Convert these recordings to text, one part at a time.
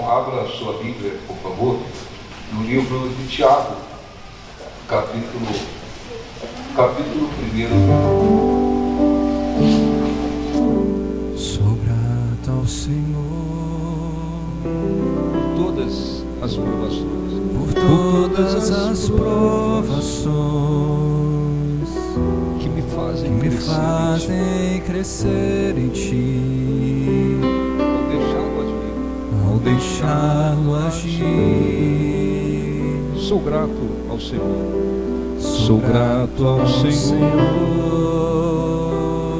abra a sua Bíblia, por favor, no livro de Tiago, capítulo 1. Sou grato ao Senhor Por todas as provações, por todas as provações que me fazem que me fazem crescer em Ti, ao deixá-lo agir. Sou grato ao Senhor. Sou grato ao Senhor,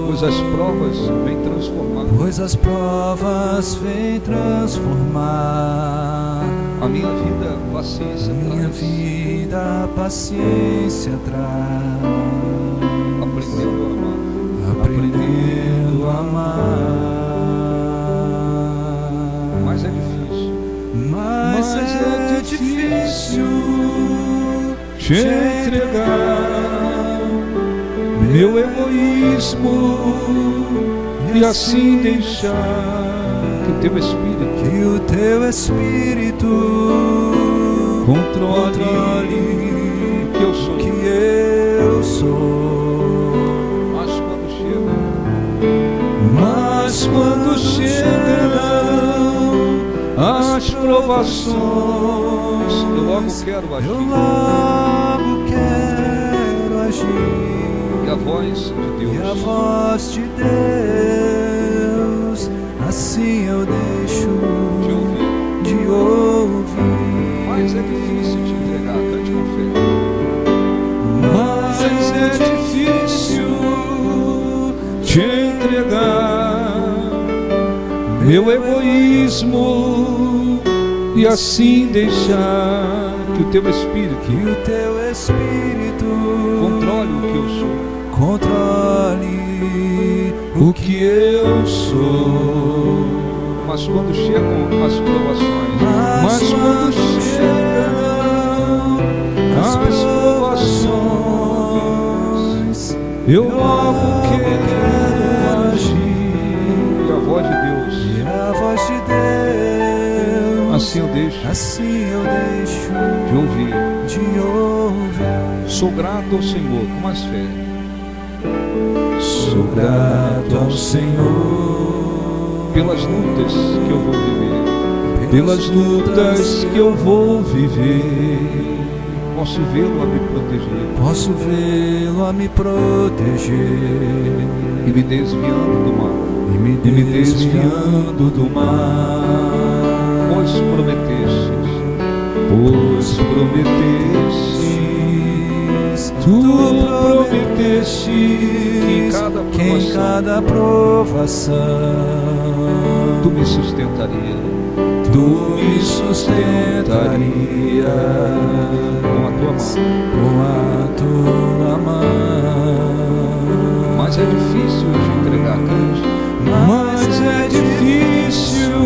Pois as provas vêm transformar pois as provas vêm transformar a minha vida, paciência minha traz. vida, a paciência traz, Aprendendo a amar. aprendendo a amar. Mas é difícil. Mas é difícil te entregar meu egoísmo e assim deixar que teu Espírito que o Teu Espírito controle que eu sou. que eu sou. Mas quando chegam as provações, eu logo quero agir. Eu logo quero agir. E a voz de Deus, E a voz de Deus, assim eu deixo te ouvir. de ouvir. Mas é difícil te entregar, cante com fé. Mas é difícil Te entregar meu egoísmo e assim deixar que o teu Espírito que o Teu Espírito controle o que eu sou. controle O que eu sou. Mas quando chegam as provações, mas quando chegam as provações, eu logo quero agir. E a voz de Deus, e a voz de Deus, assim eu deixo de ouvir. ouvir. Sou grato ao Senhor com mais fé. Sou grato ao Senhor Pelas lutas que eu vou viver, pelas lutas que eu vou viver, posso vê-lo a me proteger posso vê-lo a me proteger e me desviando do mal. e me desviando do mal. Pois prometestes, tu prometeste que em cada provação tu me sustentaria com a tua mão. Mas é difícil te entregar, cante. Mas é difícil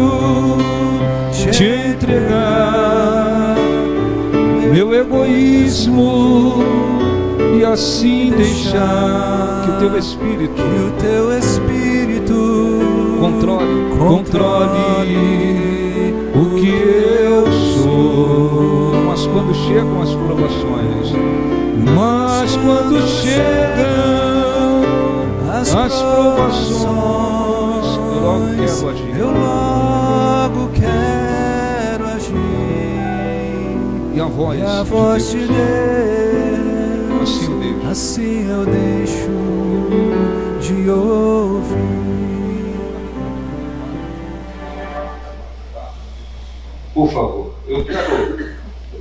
Te entregar meu egoísmo e assim deixar que o teu Espírito que o Teu Espírito controle o que eu sou. Mas quando chegam as provações, eu logo quero agir. eu logo quero agir. E a voz de Deus, assim eu deixo de ouvir. Por favor, eu quero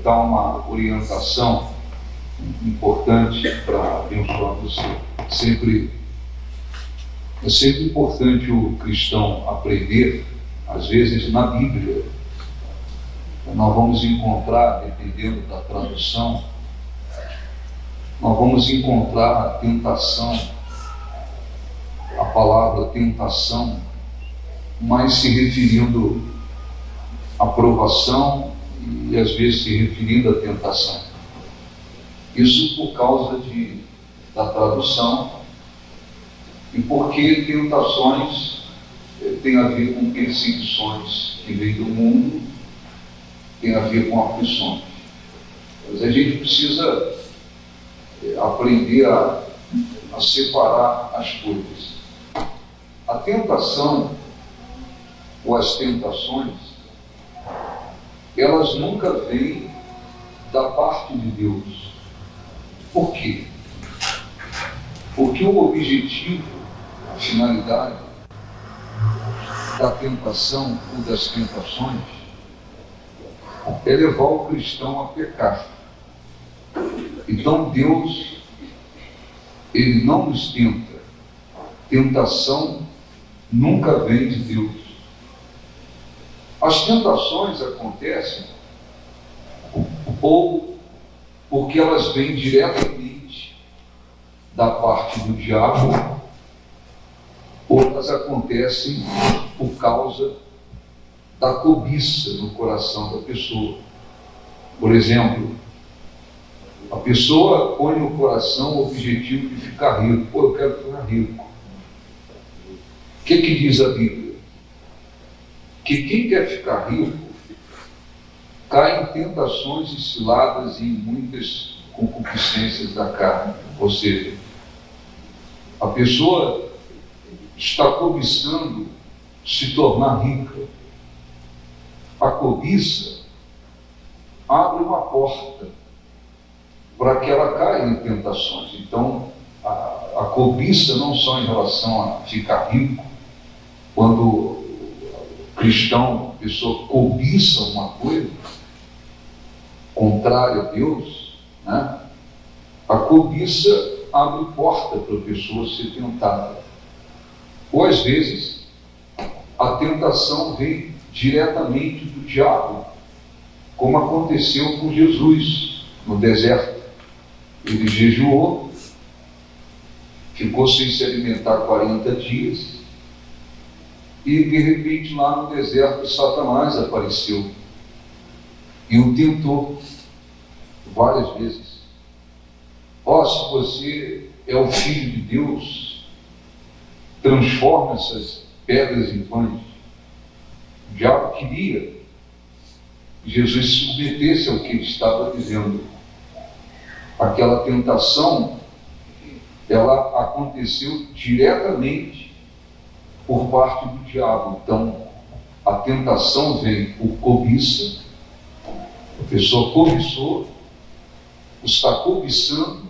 dar uma orientação importante para abençoar você. É sempre importante o cristão aprender, às vezes na Bíblia. Nós vamos encontrar, dependendo da tradução, nós vamos encontrar a tentação, a palavra tentação, mais se referindo à provação e às vezes se referindo à tentação. Isso por causa da tradução e porque tentações tem a ver com perseguições que vêm do mundo tem a ver com aflições. Mas a gente precisa aprender a separar as coisas. A tentação ou as tentações, elas nunca vêm da parte de Deus. Por quê? Porque o objetivo, a finalidade da tentação ou das tentações é levar o cristão a pecar. Então Deus, Ele não nos tenta. Tentação nunca vem de Deus. As tentações acontecem ou porque elas vêm diretamente da parte do diabo, ou elas acontecem por causa da cobiça no coração da pessoa. Por exemplo, a pessoa põe no coração o objetivo de ficar rico. Pô, eu quero ficar rico. O que diz a Bíblia? Que quem quer ficar rico cai em tentações e ciladas e em muitas concupiscências da carne. Ou seja, a pessoa está cobiçando se tornar rica. A cobiça abre uma porta para que ela caia em tentações. Então, a cobiça não só em relação a ficar rico, quando o cristão, a pessoa cobiça uma coisa contrária a Deus, né? A cobiça abre porta para a pessoa ser tentada. Ou às vezes a tentação vem diretamente do diabo, como aconteceu com Jesus no deserto. Ele jejuou, ficou sem se alimentar 40 dias, e de repente lá no deserto Satanás apareceu e o tentou várias vezes. Se você é o Filho de Deus, transforma essas pedras em pães. O diabo queria que Jesus se submetesse ao que ele estava dizendo. Aquela tentação, ela aconteceu diretamente por parte do diabo. Então, a tentação vem por cobiça, a pessoa cobiçou, está cobiçando,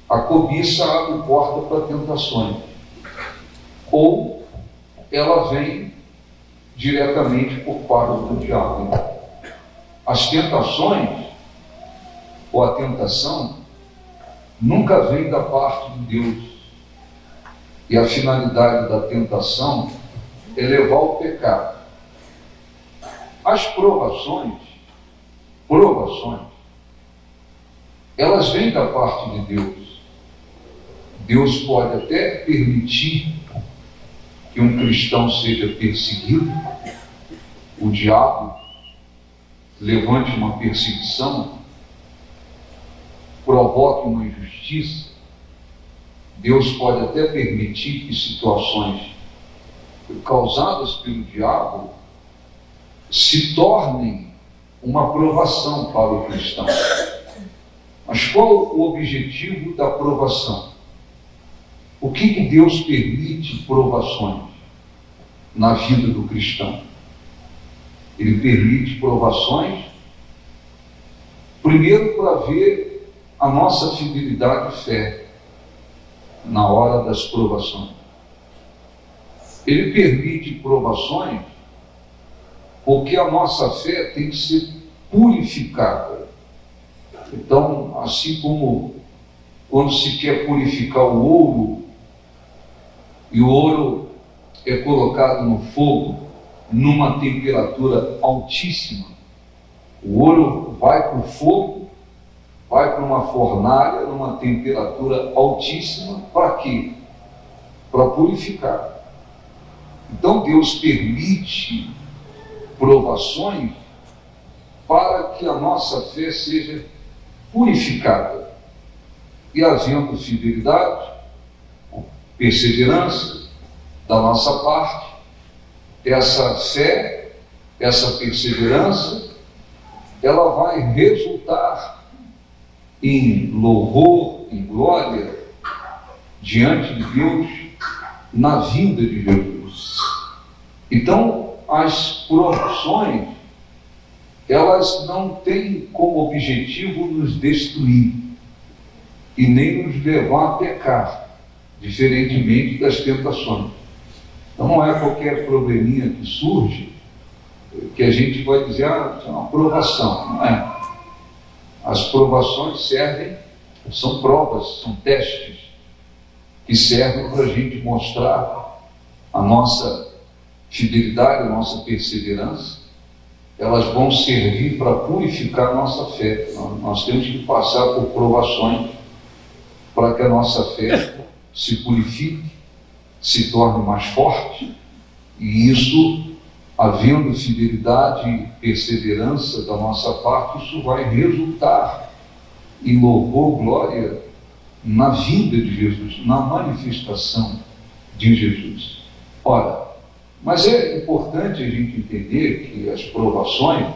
a cobiça abre porta para tentações. Ou ela vem diretamente por parte do diabo. As tentações, ou a tentação, nunca vem da parte de Deus. E a finalidade da tentação é levar ao pecado. As provações, elas vêm da parte de Deus. Deus pode até permitir que um cristão seja perseguido, o diabo levante uma perseguição, provoque uma injustiça. Deus pode até permitir que situações causadas pelo diabo se tornem uma provação para o cristão. Mas qual o objetivo da provação? O que Deus permite provações na vida do cristão? Ele permite provações, primeiro para ver a nossa fidelidade e fé na hora das provações. Ele permite provações porque a nossa fé tem que ser purificada. Então, assim como quando se quer purificar o ouro, e o ouro é colocado no fogo numa temperatura altíssima, o ouro vai para o fogo, vai para uma fornalha numa temperatura altíssima, para quê? Para purificar. Então Deus permite provações para que a nossa fé seja purificada. E havendo fidelidade, perseverança da nossa parte, essa fé, essa perseverança ela vai resultar em louvor, em glória, diante de Deus, na vinda de Jesus. Então, as provações, elas não têm como objetivo nos destruir e nem nos levar a pecar, diferentemente das tentações. Então, não é qualquer probleminha que surge que a gente vai dizer, é uma provação. Não é. As provações são provas, são testes que servem para a gente mostrar a nossa fidelidade, a nossa perseverança. Elas vão servir para purificar a nossa fé. Nós temos que passar por provações para que a nossa fé se purifique, se torne mais forte, e isso, havendo fidelidade e perseverança da nossa parte, isso vai resultar em louvor, glória, na vida de Jesus, na manifestação de Jesus. Ora, mas é importante a gente entender que as provações,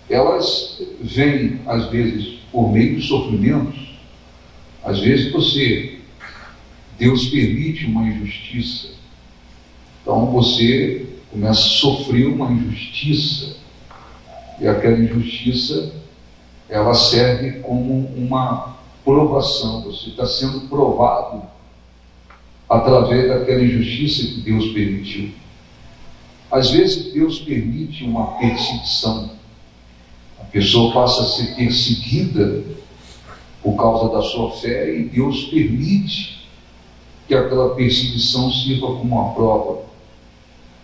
elas vêm, às vezes, por meio de sofrimentos. Às vezes Deus permite uma injustiça. Então você começa a sofrer uma injustiça. E aquela injustiça, ela serve como uma provação. Você está sendo provado através daquela injustiça que Deus permitiu. Às vezes Deus permite uma perseguição. A pessoa passa a ser perseguida por causa da sua fé, e Deus permite que aquela perseguição sirva como uma prova.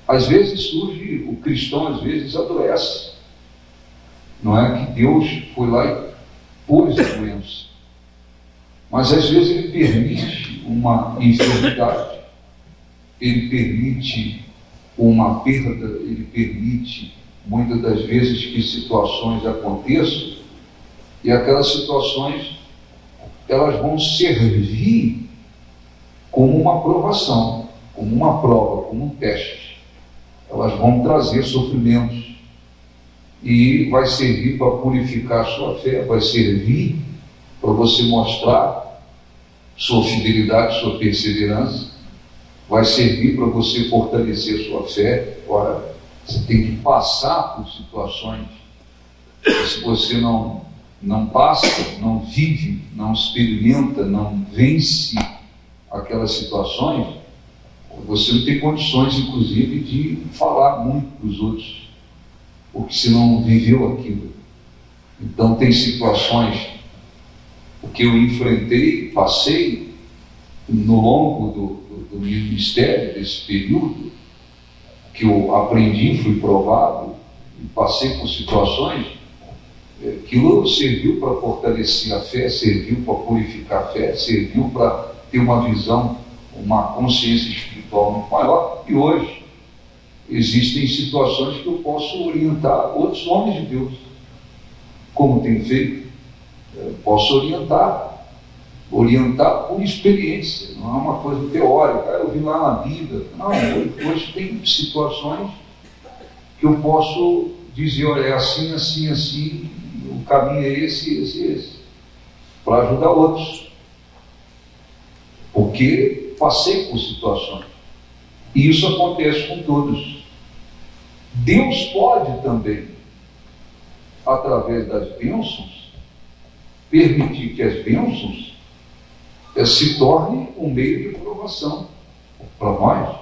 Às vezes o cristão às vezes adoece. Não é que Deus foi lá e pôs a doença, mas às vezes Ele permite uma enfermidade, Ele permite uma perda, Ele permite muitas das vezes que situações aconteçam, e aquelas situações, elas vão servir como uma provação, como uma prova, como um teste. Elas vão trazer sofrimentos e vai servir para purificar a sua fé, vai servir para você mostrar sua fidelidade, sua perseverança, vai servir para você fortalecer sua fé. Ora, você tem que passar por situações, e se você não passa, não vive, não experimenta, não vence aquelas situações, você não tem condições, inclusive, de falar muito para os outros, porque se não viveu aquilo. Então tem situações que eu enfrentei, passei no longo do ministério, desse período, que eu aprendi, fui provado, e passei por situações. Aquilo serviu para fortalecer a fé, serviu para purificar a fé, serviu para ter uma visão, uma consciência espiritual muito maior. E hoje existem situações que eu posso orientar outros homens de Deus, como tenho feito. Posso orientar por experiência, não é uma coisa teórica. Eu vi lá na Bíblia. Não, hoje tem situações que eu posso dizer, olha, é assim, assim, assim, o caminho é esse, para ajudar outros, porque passei por situações, e isso acontece com todos. Deus pode também, através das bênçãos, permitir que as bênçãos se tornem um meio de provação para nós.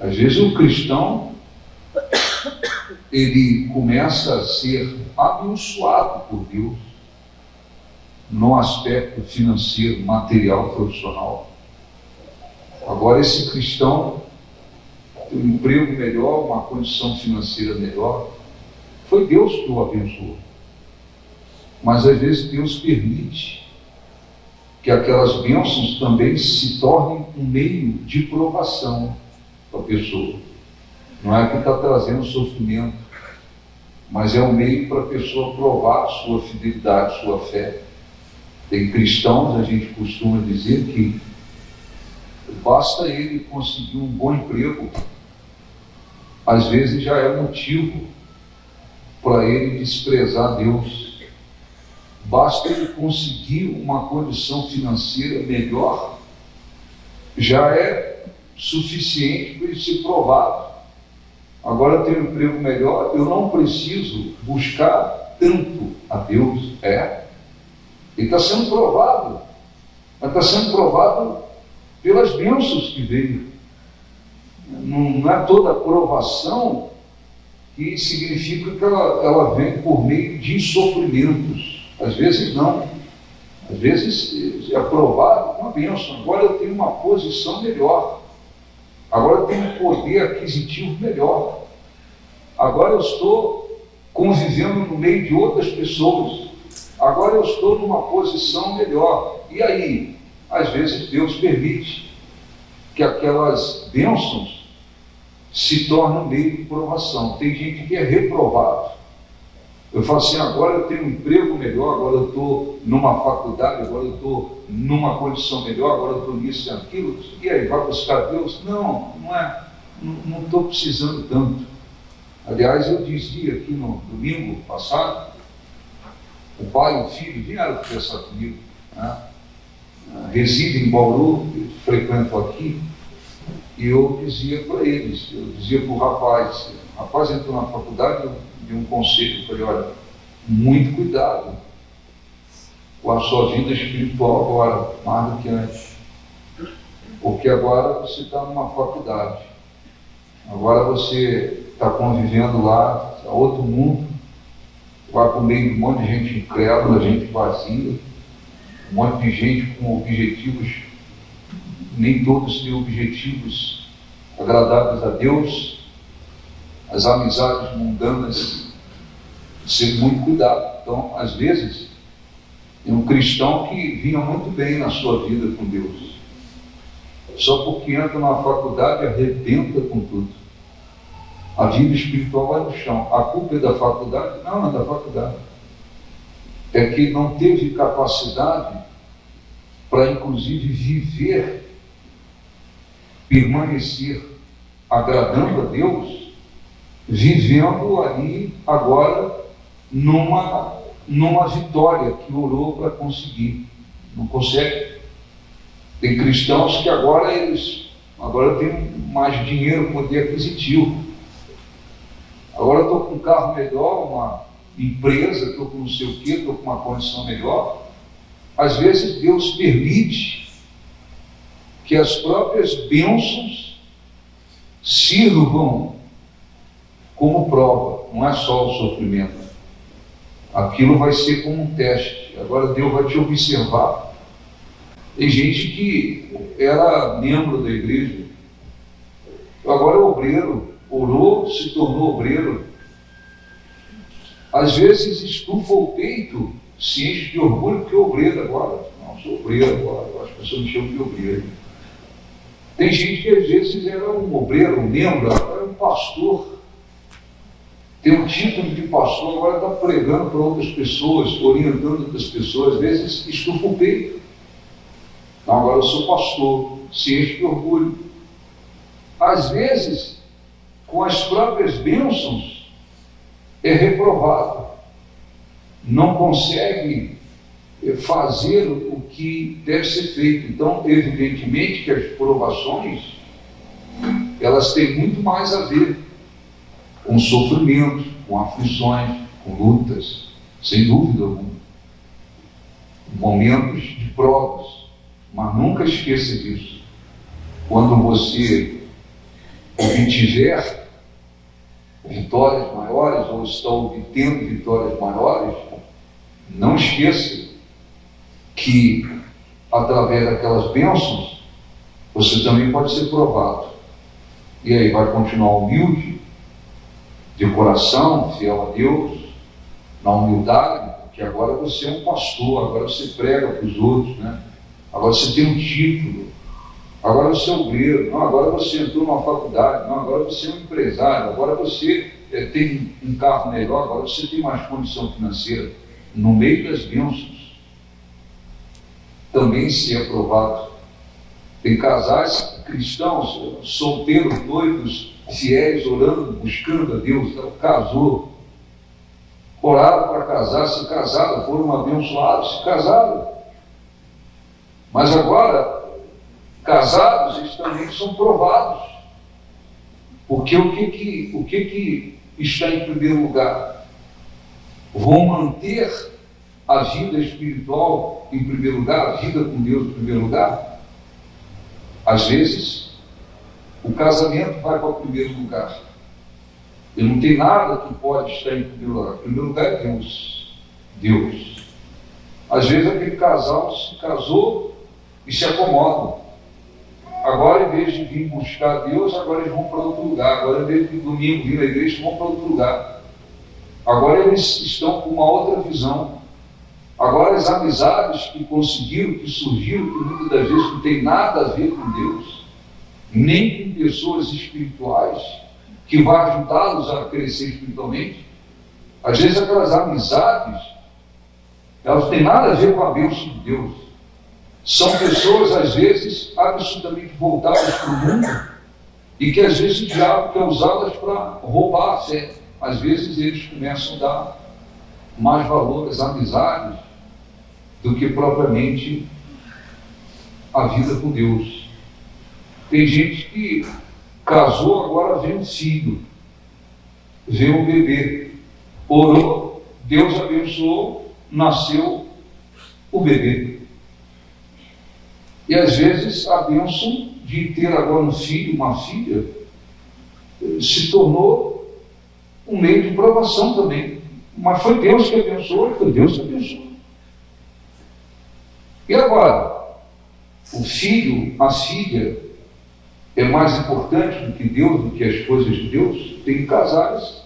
Às vezes o cristão, ele começa a ser abençoado por Deus no aspecto financeiro, material, profissional. Agora esse cristão tem um emprego melhor, uma condição financeira melhor, foi Deus que o abençoou. Mas às vezes Deus permite que aquelas bênçãos também se tornem um meio de provação para a pessoa. Não é que está trazendo sofrimento, mas é um meio para a pessoa provar sua fidelidade, sua fé. Tem cristãos, a gente costuma dizer que basta ele conseguir um bom emprego, às vezes já é motivo para ele desprezar Deus. Basta ele conseguir uma condição financeira melhor, já é suficiente para ele ser provado. Agora ter um emprego melhor, eu não preciso buscar tanto a Deus. Ele está sendo provado, mas está sendo provado pelas bênçãos que veio. Não é toda aprovação que significa que ela vem por meio de sofrimentos. Às vezes não. Às vezes é aprovado com uma bênção. Agora eu tenho uma posição melhor. Agora eu tenho um poder aquisitivo melhor. Agora eu estou convivendo no meio de outras pessoas. Agora eu estou numa posição melhor. E aí? Às vezes Deus permite que aquelas bênçãos se tornem meio de provação. Tem gente que é reprovado. Eu falo assim, agora eu tenho um emprego melhor, agora eu estou numa faculdade, agora eu estou numa condição melhor, agora eu estou nisso e aquilo. E aí, vai buscar Deus? Não é. Não estou precisando tanto. Aliás, eu dizia aqui no domingo passado, o pai e o filho vieram conversar comigo, né? Residem em Bauru, frequentam aqui, e eu dizia para eles, eu dizia para o rapaz entrou na faculdade, eu dei um conselho, falei, olha, muito cuidado com a sua vida espiritual agora, mais do que antes, porque agora você está numa faculdade, agora você está convivendo lá, é outro mundo, vai por meio de um monte de gente incrédula, gente vazia, um monte de gente com objetivos, nem todos têm objetivos agradáveis a Deus, as amizades mundanas, ser muito cuidado. Então, às vezes, tem um cristão que vinha muito bem na sua vida com Deus, só porque entra na faculdade e arrebenta com tudo. A vida espiritual vai no chão. A culpa é da faculdade? Não é da faculdade. É que não teve capacidade para, inclusive, viver, permanecer agradando a Deus, vivendo ali agora numa vitória que orou para conseguir. Não consegue. Tem cristãos que agora têm mais dinheiro, poder aquisitivo. Agora eu estou com um carro melhor, uma empresa, estou com não sei o quê, estou com uma condição melhor. Às vezes Deus permite que as próprias bênçãos sirvam como prova, não é só o sofrimento. Aquilo vai ser como um teste. Agora Deus vai te observar. Tem gente que era membro da igreja, agora é obreiro, orou, se tornou obreiro. Às vezes estufa o peito, se enche de orgulho, porque é obreiro agora. Não, sou obreiro agora, as pessoas me chamam de obreiro. Tem gente que às vezes era um obreiro, um membro, agora é um pastor. Tem um título de pastor, agora está pregando para outras pessoas, orientando outras pessoas, às vezes estufa o peito. Então, agora eu sou pastor, se enche de orgulho. Às vezes, com as próprias bênçãos, é reprovado. Não consegue fazer o que deve ser feito. Então, evidentemente que as provações, elas têm muito mais a ver com sofrimentos, com aflições, com lutas, sem dúvida alguma. Momentos de provas, mas nunca esqueça disso. Quando você obtiver vitórias maiores, ou está obtendo vitórias maiores, não esqueça que através daquelas bênçãos você também pode ser provado. E aí vai continuar humilde, de coração, fiel a Deus, na humildade, porque agora você é um pastor, agora você prega para os outros, né? Agora você tem um título, agora você é obreiro, não, agora você entrou numa faculdade, não, agora você é um empresário, agora você tem um carro melhor, agora você tem mais condição financeira. No meio das bênçãos, também se é aprovado. Tem casais cristãos, solteiros, doidos, fiéis, orando, buscando a Deus, casou. oraram para casar, se casaram, foram abençoados, se casaram. Mas agora, casados, eles também são provados. Porque o que está em primeiro lugar? Vão manter a vida espiritual em primeiro lugar, a vida com Deus em primeiro lugar? Às vezes, o casamento vai para o primeiro lugar. E não tem nada que pode estar em primeiro lugar. Em primeiro lugar é Deus. Deus. Às vezes aquele casal se casou e se acomoda. Agora, em vez de vir buscar Deus, agora eles vão para outro lugar. Agora, em vez de domingo vir à igreja, vão para outro lugar. Agora eles estão com uma outra visão. Agora as amizades que conseguiram, que surgiram, que muitas das vezes não tem nada a ver com Deus, nem com pessoas espirituais, que vai ajudá-los a crescer espiritualmente. Às vezes aquelas amizades, elas não têm nada a ver com a bênção de Deus. São pessoas, às vezes, absolutamente voltadas para o mundo, e que às vezes o diabo quer usá-las para roubar a fé. Às vezes eles começam a dar mais valor às amizades do que propriamente a vida com Deus. Tem gente que casou, agora vem um filho, vem um bebê, orou, Deus abençoou, nasceu o bebê. E às vezes a bênção de ter agora um filho, uma filha, se tornou um meio de provação também. Mas foi Deus que abençoou, foi Deus que abençoou. E agora, o filho, a filha, é mais importante do que Deus, do que as coisas de Deus? Tem casais,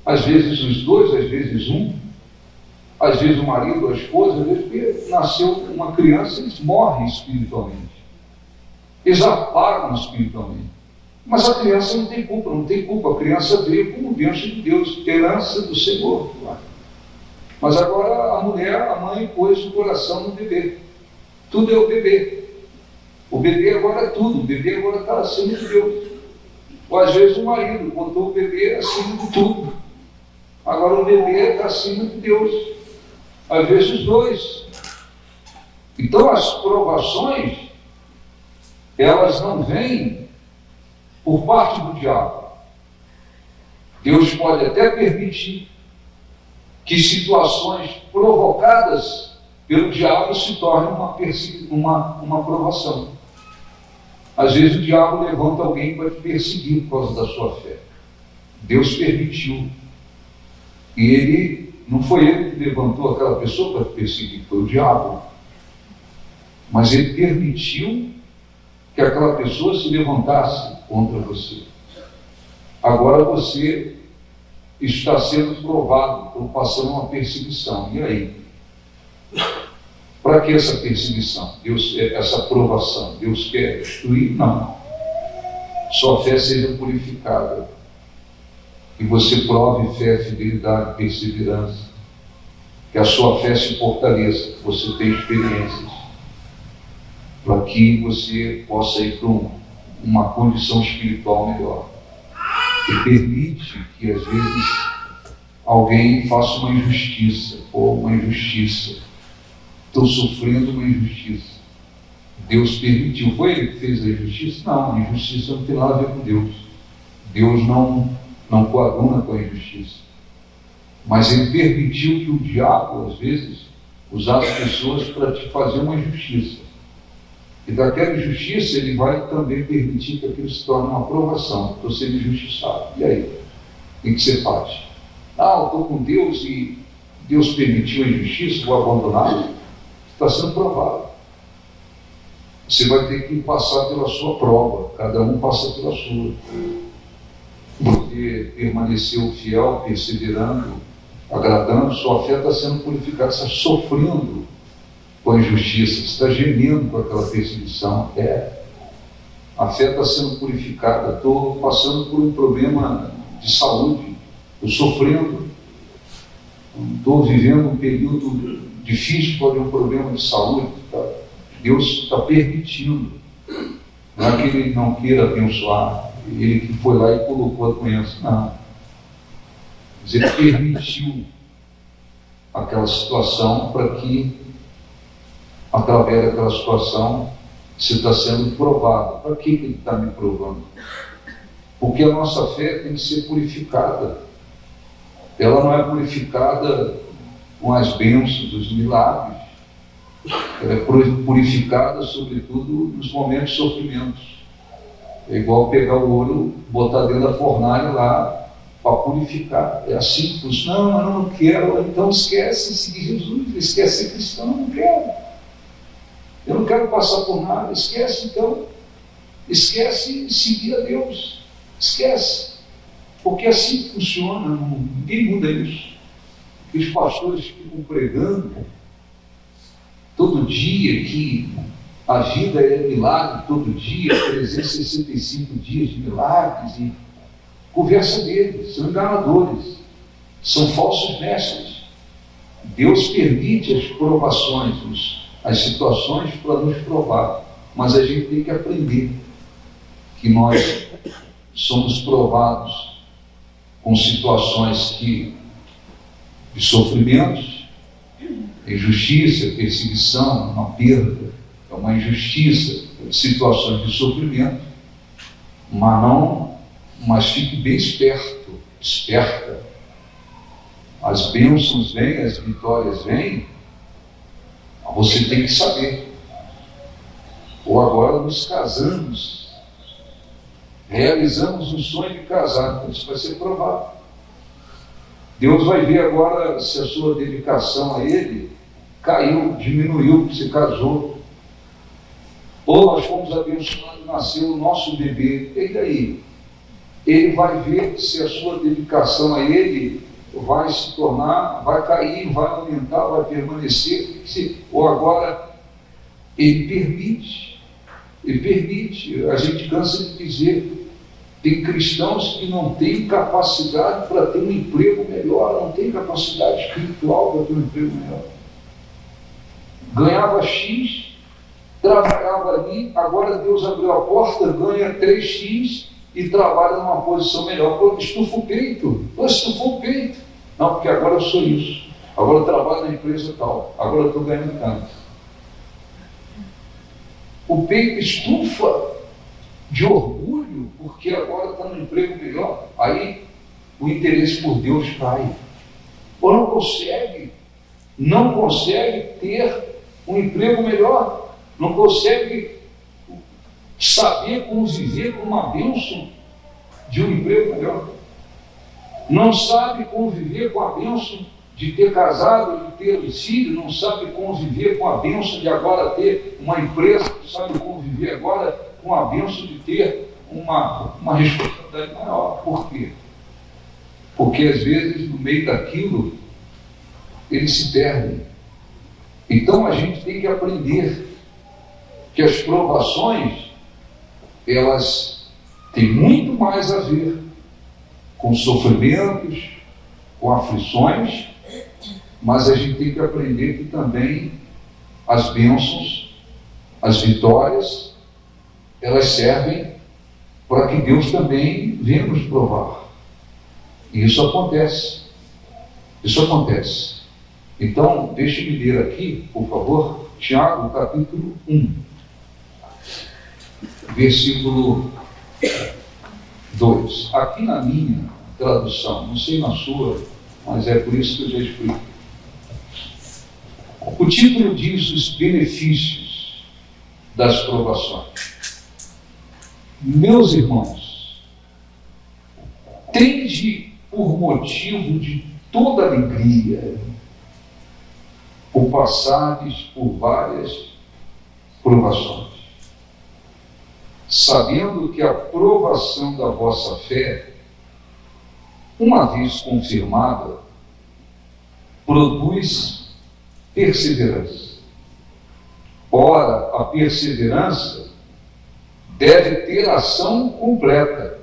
às vezes os dois, às vezes um, às vezes o marido, a esposa, às vezes porque nasceu uma criança, eles morrem espiritualmente. Eles apagam espiritualmente. Mas a criança não tem culpa, não tem culpa. A criança veio como bênção de Deus, herança do Senhor. Mas agora a mulher, a mãe, pôs o coração no bebê. Tudo é o bebê. O bebê agora é tudo. O bebê agora está acima de Deus. Ou às vezes o marido botou o bebê acima de tudo. Agora o bebê está acima de Deus. Às vezes os dois. Então as provações, elas não vêm por parte do diabo. Deus pode até permitir que situações provocadas pelo diabo se tornem uma provação. Às vezes o diabo levanta alguém para te perseguir por causa da sua fé. Deus permitiu. E não foi ele que levantou aquela pessoa para te perseguir, foi o diabo. Mas ele permitiu que aquela pessoa se levantasse contra você. Agora você está sendo provado, ou passando uma perseguição. E aí? Para que essa perseguição? Deus, essa provação? Deus quer destruir? Não. Sua fé seja purificada. E você prove fé, fidelidade, perseverança. Que a sua fé se fortaleça, que você tenha experiências. Para que você possa ir para uma condição espiritual melhor. E permite que às vezes alguém faça uma injustiça, ou uma injustiça. Estou sofrendo uma injustiça. Deus permitiu. Foi ele que fez a injustiça? Não, a injustiça não tem nada a ver com Deus. Deus não coaduna com a injustiça. Mas ele permitiu que o diabo, às vezes, usasse pessoas para te fazer uma injustiça. E daquela injustiça ele vai também permitir que aquilo se torne uma aprovação. Estou sendo injustiçado. E aí? O que você faz? Eu estou com Deus e Deus permitiu a injustiça, vou abandonar. Está sendo provado. Você vai ter que passar pela sua prova. Cada um passa pela sua. Você permaneceu fiel, perseverando, agradando, sua fé está sendo purificada, você está sofrendo com a injustiça, você está gemendo com aquela perseguição. A fé está sendo purificada. Estou passando por um problema de saúde, estou sofrendo, estou vivendo um período difícil por um problema de saúde. Deus está permitindo. Não é que ele não queira abençoar, ele que foi lá e colocou a doença. Não. Mas ele permitiu aquela situação para que, através daquela situação, você está sendo provado. Para que ele está me provando? Porque a nossa fé tem que ser purificada. Ela não é purificada com as bênçãos, os milagres. Ela é purificada, sobretudo, nos momentos de sofrimentos. É igual pegar o ouro, botar dentro da fornalha lá, para purificar. É assim que funciona. Não, eu não quero. Então esquece de seguir Jesus, esquece ser cristão, eu não quero. Eu não quero passar por nada. Esquece então. Esquece de seguir a Deus. Esquece. Porque assim que funciona, ninguém muda isso. Os pastores ficam pregando todo dia que a vida é milagre todo dia, 365 dias de milagres, e conversa deles, são enganadores, são falsos mestres. Deus permite as provações, as situações para nos provar, mas a gente tem que aprender que nós somos provados com situações de sofrimentos, injustiça, perseguição, uma perda, é uma injustiça, situações de sofrimento, mas fique bem esperta. As bênçãos vêm, as vitórias vêm, você tem que saber. Ou agora nos casamos, realizamos um sonho de casar, então isso vai ser provado. Deus vai ver agora se a sua dedicação a Ele caiu, diminuiu, porque você casou. Ou nós fomos abençoados, nasceu o nosso bebê. E daí? Ele vai ver se a sua dedicação a Ele vai se tornar, vai cair, vai aumentar, vai permanecer. Ou agora, Ele permite. A gente cansa de dizer. Tem cristãos que não têm capacidade para ter um emprego melhor, não têm capacidade espiritual para ter um emprego melhor. Ganhava X, trabalhava ali, agora Deus abriu a porta, ganha 3x e trabalha numa posição melhor. Pô, estufa o peito. Estufou o peito. Não, porque agora eu sou isso. Agora eu trabalho na empresa tal. Agora eu estou ganhando tanto. O peito estufa de orgulho, porque agora está no emprego melhor. Aí o interesse por Deus cai. Ou não consegue ter um emprego melhor, não consegue saber conviver com uma bênção de um emprego melhor, não sabe conviver com a bênção de ter casado, de ter filho, não sabe conviver com a bênção de agora ter uma empresa, não sabe conviver agora com a bênção de ter uma responsabilidade maior. Por quê? Porque às vezes no meio daquilo eles se perdem. Então a gente tem que aprender que as provações, elas têm muito mais a ver com sofrimentos, com aflições, mas a gente tem que aprender que também as bênçãos, as vitórias, elas servem para que Deus também venha nos provar. E isso acontece. Então, deixe-me ler aqui, por favor, Tiago, capítulo 1, versículo 2. Aqui na minha tradução, não sei na sua, mas é por isso que eu já explico. O título diz os benefícios das provações. Meus irmãos, tende por motivo de toda alegria por passardes por várias provações, sabendo que a provação da vossa fé, uma vez confirmada, produz perseverança. Ora, a perseverança deve ter ação completa,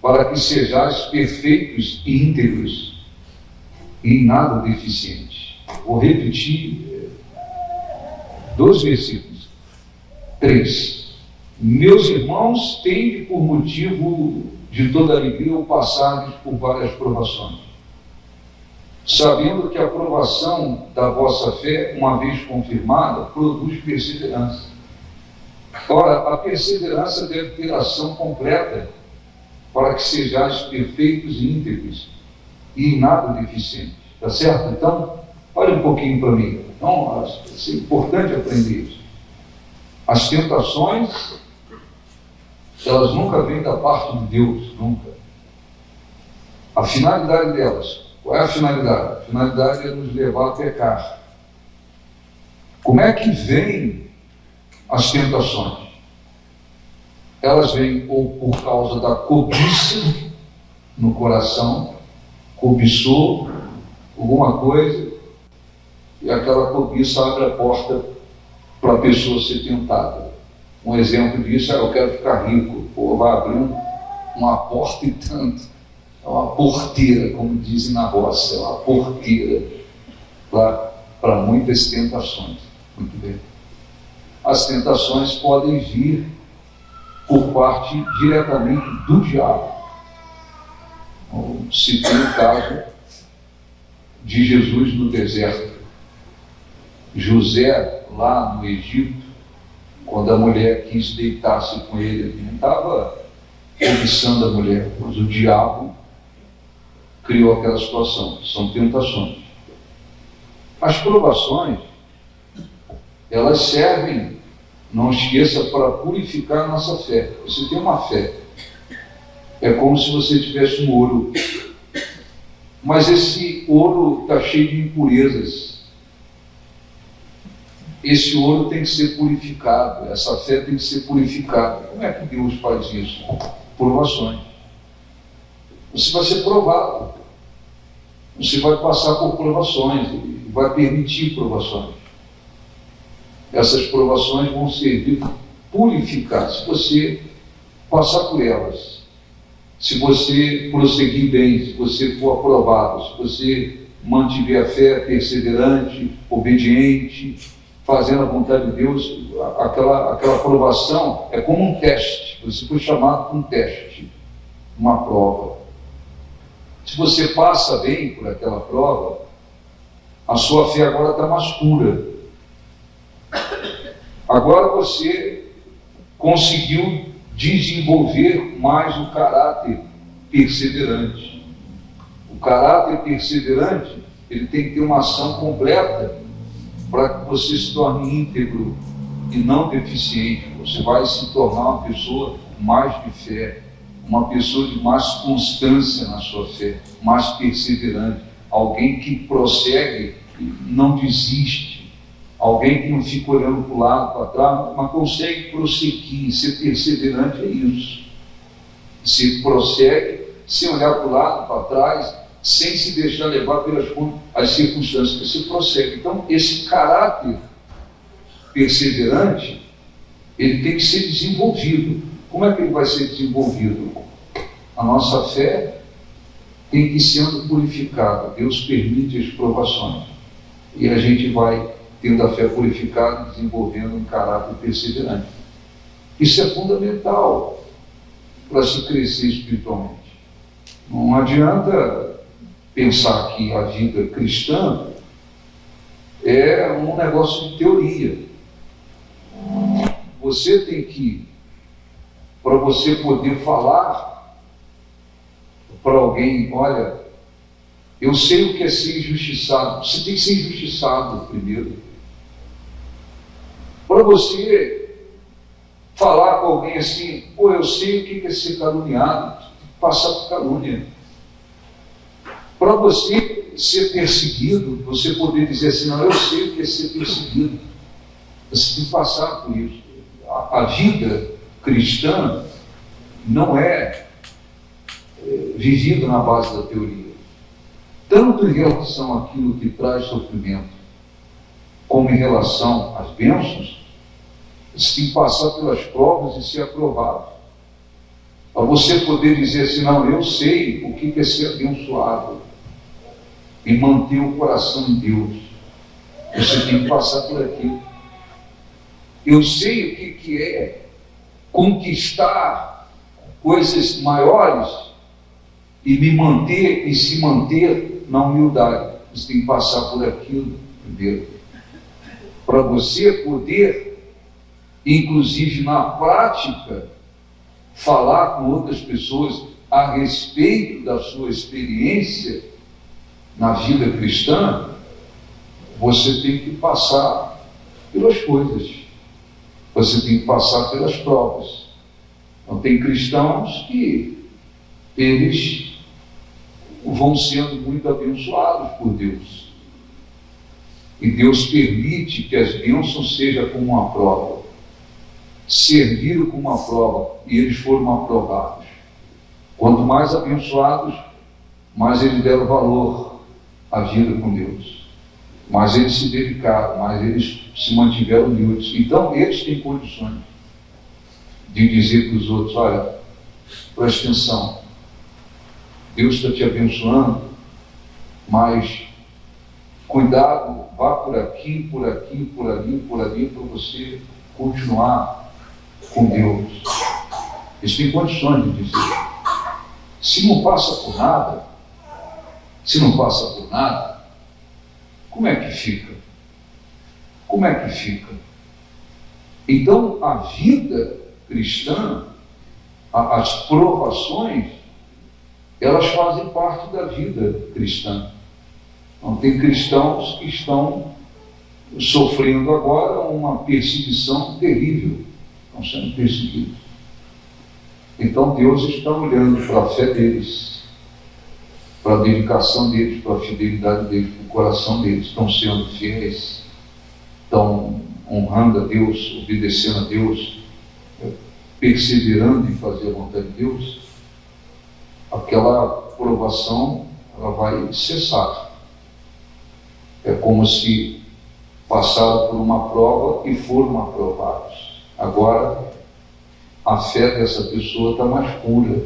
para que sejais perfeitos e íntegros e em nada deficientes. Vou repetir 2 versículos. 3. Meus irmãos, tende por motivo de toda alegria ao passardes por várias provações, sabendo que a provação da vossa fé, uma vez confirmada, produz perseverança. Ora, a perseverança deve ter ação completa, para que sejais perfeitos e íntegros, e em nada deficientes. Está certo? Então, olha um pouquinho para mim. Então, é importante aprender isso. As tentações, elas nunca vêm da parte de Deus, nunca. A finalidade delas, qual é a finalidade? A finalidade é nos levar a pecar. Como é que vêm as tentações? Elas vêm ou por causa da cobiça no coração, cobiçou alguma coisa, e aquela cobiça abre a porta para a pessoa ser tentada. Um exemplo disso é: eu quero ficar rico. Pô, vai abrir uma porta e tanto. É uma porteira, como dizem na roça, é uma porteira para muitas tentações. Muito bem. As tentações podem vir por parte diretamente do diabo. Se tem o caso de Jesus no deserto. José, lá no Egito, quando a mulher quis deitar-se com ele, ele não estava cobiçando a mulher, mas o diabo criou aquela situação. São tentações. As provações, elas servem, não esqueça, para purificar a nossa fé. Você tem uma fé, é como se você tivesse um ouro, mas esse ouro está cheio de impurezas. Esse ouro tem que ser purificado, essa fé tem que ser purificada. Como é que Deus faz isso? Provações. Você vai ser provado, você vai passar por provações, Ele vai permitir provações. Essas provações vão servir para purificar, se você passar por elas, se você prosseguir bem, se você for aprovado, se você mantiver a fé perseverante, obediente, fazendo a vontade de Deus, aquela aprovação é como um teste. Você foi chamado para um teste, uma prova. Se você passa bem por aquela prova, a sua fé agora está mais pura. Agora você conseguiu desenvolver mais o caráter perseverante. O caráter perseverante, ele tem que ter uma ação completa para que você se torne íntegro e não deficiente. Você vai se tornar uma pessoa mais de fé, uma pessoa de mais constância na sua fé, mais perseverante, alguém que prossegue e não desiste, alguém que não fica olhando para o lado, para trás, mas consegue prosseguir. Ser perseverante é isso. Você prossegue sem olhar para o lado, para trás, sem se deixar levar pelas as circunstâncias. Você prossegue. Então, esse caráter perseverante, ele tem que ser desenvolvido. Como é que ele vai ser desenvolvido? A nossa fé tem que ir sendo purificada. Deus permite as provações. E a gente vai tendo a fé purificada, desenvolvendo um caráter perseverante. Isso é fundamental para se crescer espiritualmente. Não adianta pensar que a vida cristã é um negócio de teoria. Você tem que, para você poder falar para alguém, olha, eu sei o que é ser injustiçado. Você tem que ser injustiçado primeiro. Para você falar com alguém assim, pô, eu sei o que é ser caluniado, passar por calúnia. Para você ser perseguido, você poder dizer assim, não, eu sei o que é ser perseguido. Você tem que passar por isso. A vida cristã não é vivida na base da teoria. Tanto em relação àquilo que traz sofrimento, como em relação às bênçãos, você tem que passar pelas provas e ser aprovado. Para você poder dizer assim, não, eu sei o que é ser abençoado e manter o coração em Deus. Você tem que passar por aquilo. Eu sei o que é conquistar coisas maiores e me manter e se manter na humildade. Você tem que passar por aquilo primeiro, para você poder, inclusive na prática, falar com outras pessoas a respeito da sua experiência na vida cristã. Você tem que passar pelas coisas, você tem que passar pelas provas. Então, tem cristãos que eles vão sendo muito abençoados por Deus, e Deus permite que as bênçãos sejam como uma prova, serviram como uma prova, e eles foram aprovados. Quanto mais abençoados, mais eles deram valor à vida com Deus, mais eles se dedicaram, mais eles se mantiveram humildes. Então eles têm condições de dizer para os outros: olha, preste atenção, Deus está te abençoando, mas cuidado, vá por aqui, por aqui, por ali, por ali, para você continuar com Deus. Eles têm condições de dizer. Se não passa por nada, como é que fica? Como é que fica? Então, a vida cristã, as provações, elas fazem parte da vida cristã. Então, tem cristãos que estão sofrendo agora uma perseguição terrível, estão sendo perseguidos. Então Deus está olhando para a fé deles, para a dedicação deles, para a fidelidade deles, para o coração deles. Estão sendo fiéis, estão honrando a Deus, obedecendo a Deus, perseverando em fazer a vontade de Deus. Aquela provação, ela vai cessar. É como se passaram por uma prova e foram aprovados. Agora a fé dessa pessoa está mais pura.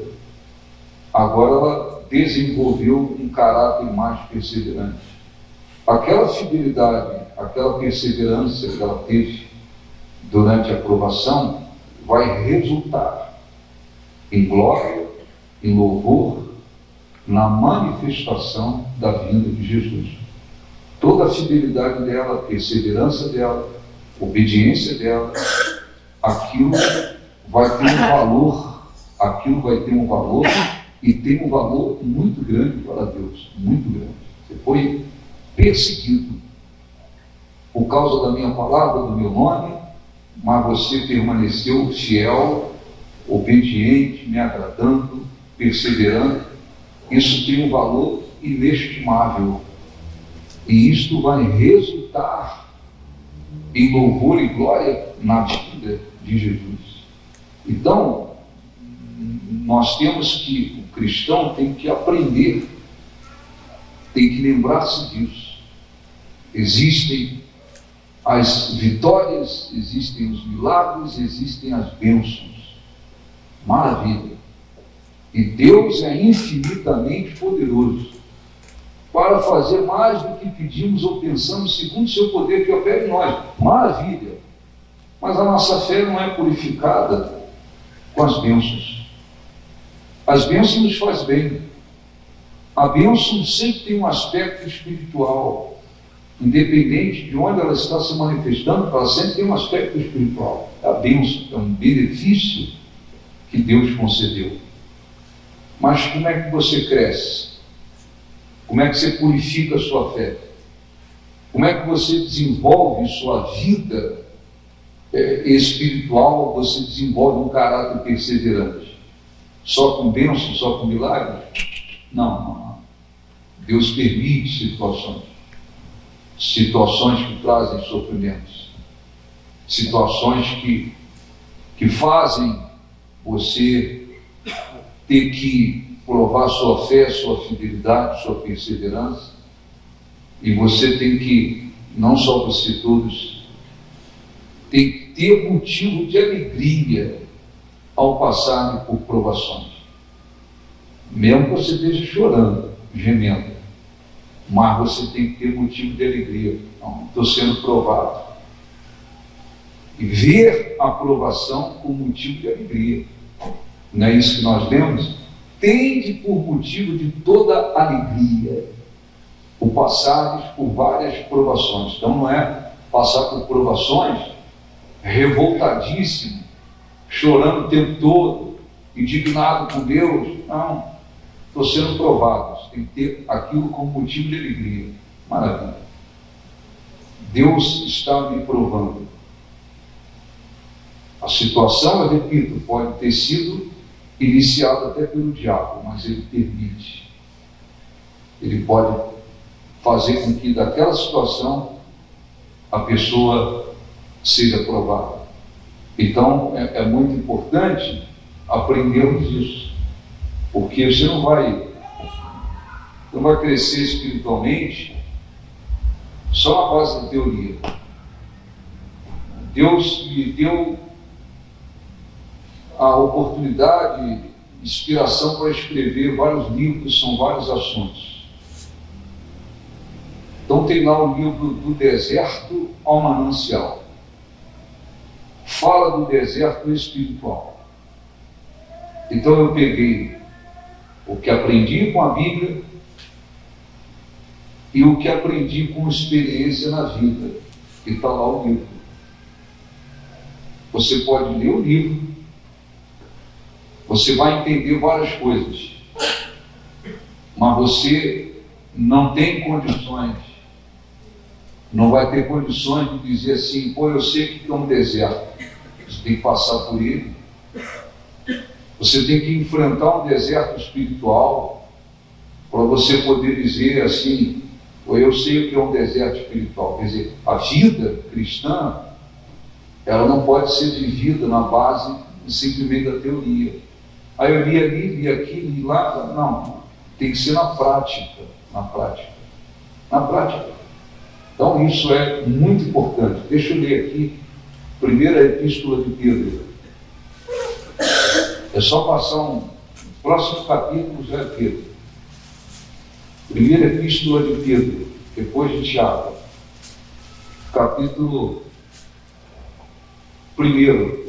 Agora ela desenvolveu um caráter mais perseverante. Aquela fidelidade, aquela perseverança que ela teve durante a provação vai resultar em glória, em louvor, na manifestação da vinda de Jesus. Toda a fidelidade dela, a perseverança dela, a obediência dela, aquilo vai ter um valor, e tem um valor muito grande para Deus, muito grande. Você foi perseguido por causa da minha palavra, do meu nome, mas você permaneceu fiel, obediente, me agradando, perseverando. Isso tem um valor inestimável, e isto vai resultar em louvor e glória na vida de Jesus. Então, nós temos que, o cristão tem que aprender, tem que lembrar-se disso. Existem as vitórias, existem os milagres, existem as bênçãos. Maravilha! E Deus é infinitamente poderoso para fazer mais do que pedimos ou pensamos, segundo o seu poder que opera em nós. Maravilha! Mas a nossa fé não é purificada com as bênçãos. As bênçãos nos faz bem. A bênção sempre tem um aspecto espiritual. Independente de onde ela está se manifestando, ela sempre tem um aspecto espiritual. A bênção é um benefício que Deus concedeu. Mas como é que você cresce? Como é que você purifica a sua fé? Como é que você desenvolve sua vida espiritual? Você desenvolve um caráter perseverante? Só com bênçãos, só com milagres? Não. Deus permite situações que trazem sofrimentos, situações que fazem você ter que provar sua fé, sua fidelidade, sua perseverança, e você tem que, não só você, todos, tem que ter motivo de alegria ao passar por provações, mesmo que você esteja chorando, gemendo, mas você tem que ter motivo de alegria. Não, estou sendo provado, e ver a provação como motivo de alegria. não é isso que nós lemos? Tende por motivo de toda alegria o passares por várias provações. Então não é passar por provações revoltadíssimo, chorando o tempo todo, indignado com Deus. Não, estou sendo provado. Tem que ter aquilo como motivo de alegria. Maravilha. Deus está me provando. A situação, eu repito, pode ter sido iniciada até pelo diabo, mas ele permite. Ele pode fazer com que daquela situação a pessoa seja provada. Então é muito importante aprendermos isso, porque você não vai crescer espiritualmente só na base da teoria. Deus lhe deu a oportunidade, inspiração para escrever vários livros, são vários assuntos. Então tem lá o livro Do Deserto ao Manancial. Fala do deserto espiritual. Então eu peguei o que aprendi com a Bíblia e o que aprendi com experiência na vida. E está lá o livro. Você pode ler o livro, você vai entender várias coisas, mas você não tem condições, não vai ter condições de dizer assim, pô, eu sei que é um deserto. Você tem que passar por ele. Você tem que enfrentar um deserto espiritual para você poder dizer assim, pô, eu sei o que é um deserto espiritual. Quer dizer, a vida cristã, ela não pode ser vivida na base simplesmente da teoria. Aí eu li ali, li aqui, li lá. Não, tem que ser na prática. Então isso é muito importante. Deixa eu ler aqui, primeira epístola de Pedro. É só passar um próximo capítulo, já é Pedro. Primeira epístola de Pedro, depois de Tiago. Capítulo 1.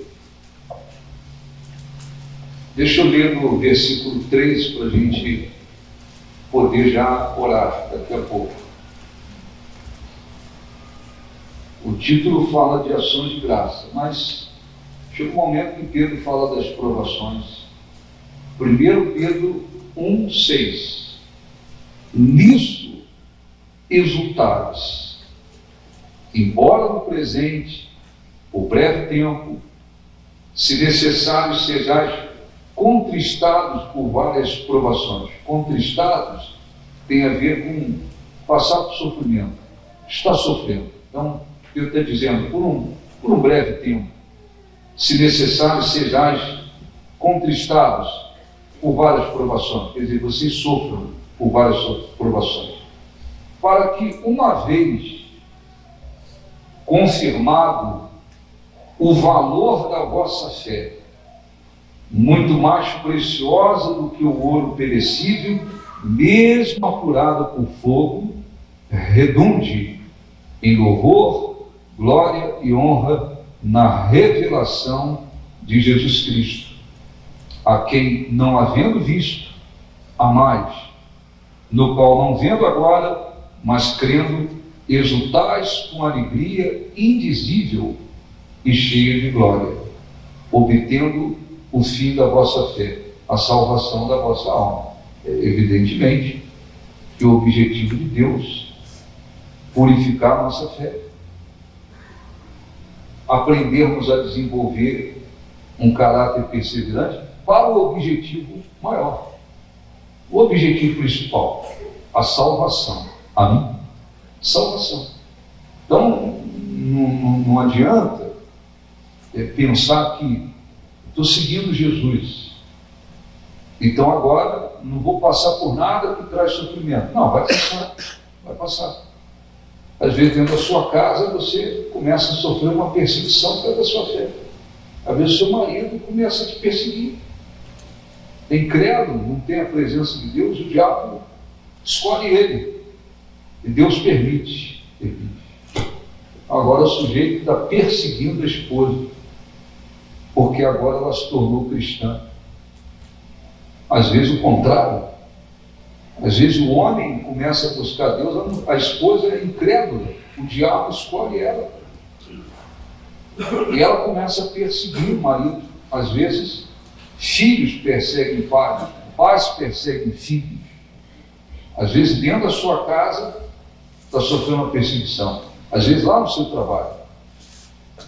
Deixa eu ler no versículo 3 para a gente poder já orar daqui a pouco. O título fala de ações de graça, mas chega um momento que Pedro fala das provações. 1 Pedro 1,6. Nisso exultais, embora no presente, por breve tempo, se necessário sejais contristados por várias provações. Contristados tem a ver com passar por sofrimento. Está sofrendo. Então, Deus está dizendo, por um breve tempo, se necessário sejais contristados por várias provações. Quer dizer, vocês sofram por várias provações. Para que, uma vez confirmado o valor da vossa fé, muito mais preciosa do que o ouro perecível, mesmo apurada por fogo, redunde em louvor, glória e honra na revelação de Jesus Cristo, a quem, não havendo visto, amais, no qual não vendo agora, mas crendo, exultais com alegria indizível e cheia de glória, obtendo o fim da vossa fé, a salvação da vossa alma. Evidentemente que o objetivo de Deus é purificar a nossa fé, aprendermos a desenvolver um caráter perseverante para o objetivo maior, o objetivo principal, a salvação. Amém? Salvação. Então não adianta pensar que estou seguindo Jesus, então agora não vou passar por nada que traz sofrimento. Não, vai passar. Às vezes dentro da sua casa você começa a sofrer uma perseguição pela sua fé. Às vezes seu marido começa a te perseguir. É incrédulo, não tem a presença de Deus, o diabo escolhe ele. E Deus permite. Agora o sujeito está perseguindo a esposa, porque agora ela se tornou cristã. Às vezes o contrário. Às vezes o homem começa a buscar Deus, a esposa é incrédula, o diabo escolhe ela. E ela começa a perseguir o marido. Às vezes, filhos perseguem pais, pais perseguem filhos. Às vezes, dentro da sua casa, está sofrendo uma perseguição. Às vezes, lá no seu trabalho.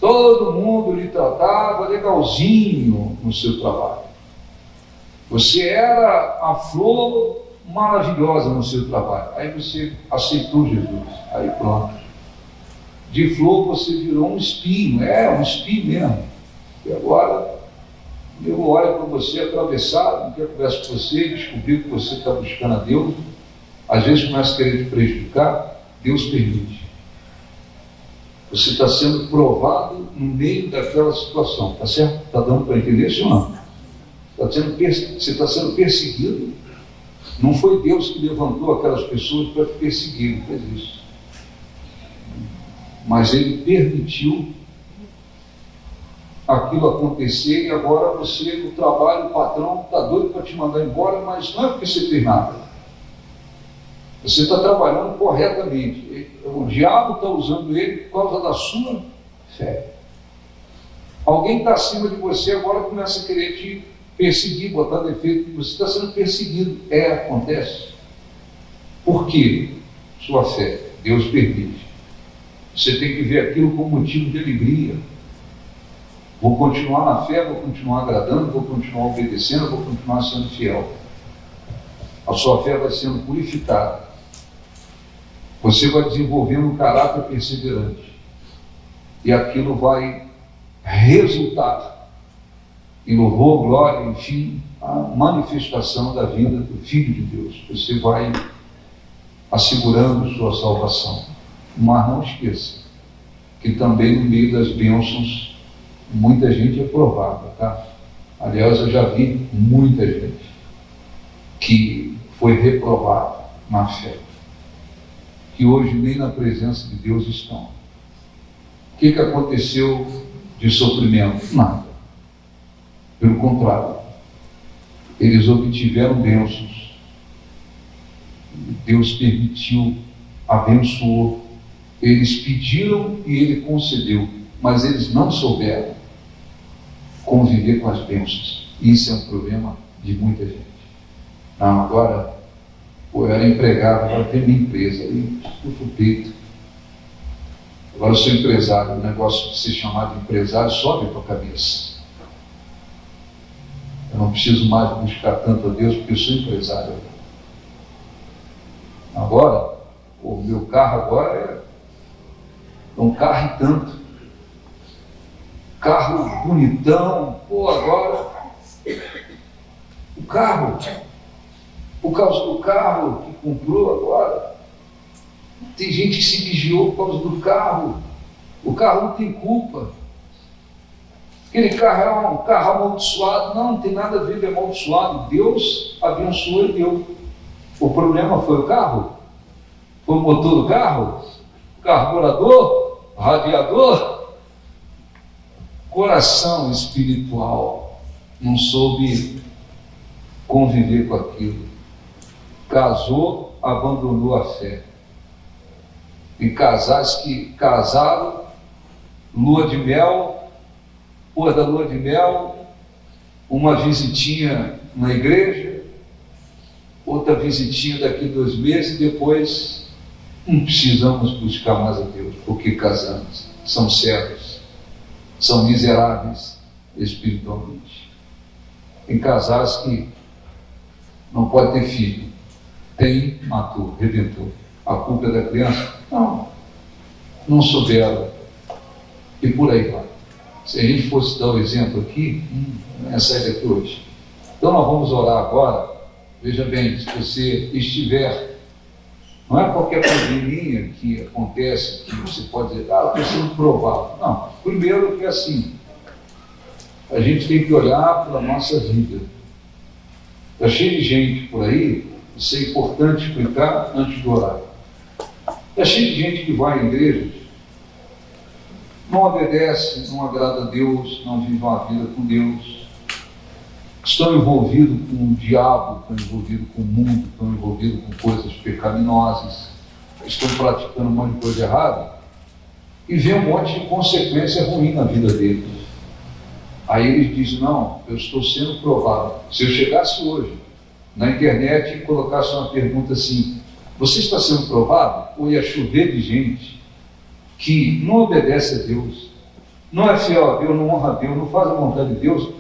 Todo mundo lhe tratava legalzinho no seu trabalho. Você era a flor maravilhosa no seu trabalho. Aí você aceitou Jesus. Aí pronto. De flor você virou um espinho. Um espinho mesmo. E agora, eu olho para você atravessado, não quero conversar com você, descobrir que você está buscando a Deus. Às vezes começa a querer te prejudicar. Deus permite. Você está sendo provado no meio daquela situação. Está certo? Está dando para entender isso ou não? Você está sendo perseguido. Não foi Deus que levantou aquelas pessoas para te perseguir, não fez isso. Mas Ele permitiu aquilo acontecer e agora você, no trabalho, o patrão está doido para te mandar embora, mas não é porque você fez nada. Você está trabalhando corretamente. O diabo está usando ele por causa da sua fé. Alguém está acima de você agora começa a querer te perseguir, botar defeito. Você está sendo perseguido. Acontece. Por quê? Sua fé. Deus permite. Você tem que ver aquilo como motivo de alegria. Vou continuar na fé, vou continuar agradando, vou continuar obedecendo, vou continuar sendo fiel. A sua fé vai sendo purificada. Você vai desenvolvendo um caráter perseverante. E aquilo vai resultar em louvor, glória, enfim, a manifestação da vida do Filho de Deus. Você vai assegurando sua salvação. Mas não esqueça que também no meio das bênçãos muita gente é provada, tá? Aliás, eu já vi muita gente que foi reprovada na fé, que hoje nem na presença de Deus estão. O que aconteceu de sofrimento? Nada. Pelo contrário, eles obtiveram bênçãos. Deus permitiu, abençoou. Eles pediram e Ele concedeu, mas eles não souberam conviver com as bênçãos. Isso é um problema de muita gente. Não, agora, eu era empregado, agora tenho minha empresa, aí estufa o peito. Agora eu sou empresário, o negócio de ser chamado de empresário sobe para a cabeça. Eu não preciso mais buscar tanto a Deus porque eu sou empresário. Agora, o meu carro agora é um carro e tanto. Carro bonitão, agora o carro, por causa do carro que comprou agora, tem gente que se vigiou por causa do carro. O carro não tem culpa. Aquele carro é um carro amaldiçoado. Não tem nada a ver com amaldiçoado. Deus abençoou e deu. O problema foi o carro? Foi o motor do carro? O carburador? O radiador? Coração espiritual não soube conviver com aquilo. Casou, abandonou a fé. Tem casais que casaram, lua de mel, depois da lua de mel, uma visitinha na igreja, outra visitinha daqui 2 meses, e depois não precisamos buscar mais a Deus, porque casamos, são servos, são miseráveis espiritualmente. Tem casais que não pode ter filho, tem, matou, rebentou. A culpa é da criança? Não souberam. E por aí vai. Se a gente fosse dar o exemplo aqui, não ia sair daqui hoje. Então nós vamos orar agora. Veja bem, se você estiver, não é qualquer probleminha que acontece que você pode dizer, estou sendo provado. Não, primeiro que é assim, a gente tem que olhar para a nossa vida. Está cheio de gente por aí, isso é importante explicar antes de orar. Está cheio de gente que vai à igreja, não obedece, não agrada a Deus, não vive uma vida com Deus. estão envolvidos com o diabo, estão envolvidos com o mundo, estão envolvidos com coisas pecaminosas, estão praticando um monte de coisa errada, e vê um monte de consequência ruim na vida deles. Aí eles dizem, não, eu estou sendo provado. Se eu chegasse hoje na internet e colocasse uma pergunta assim, você está sendo provado? Ou ia chover de gente que não obedece a Deus, não é fiel a Deus, não honra a Deus, não faz a vontade de Deus,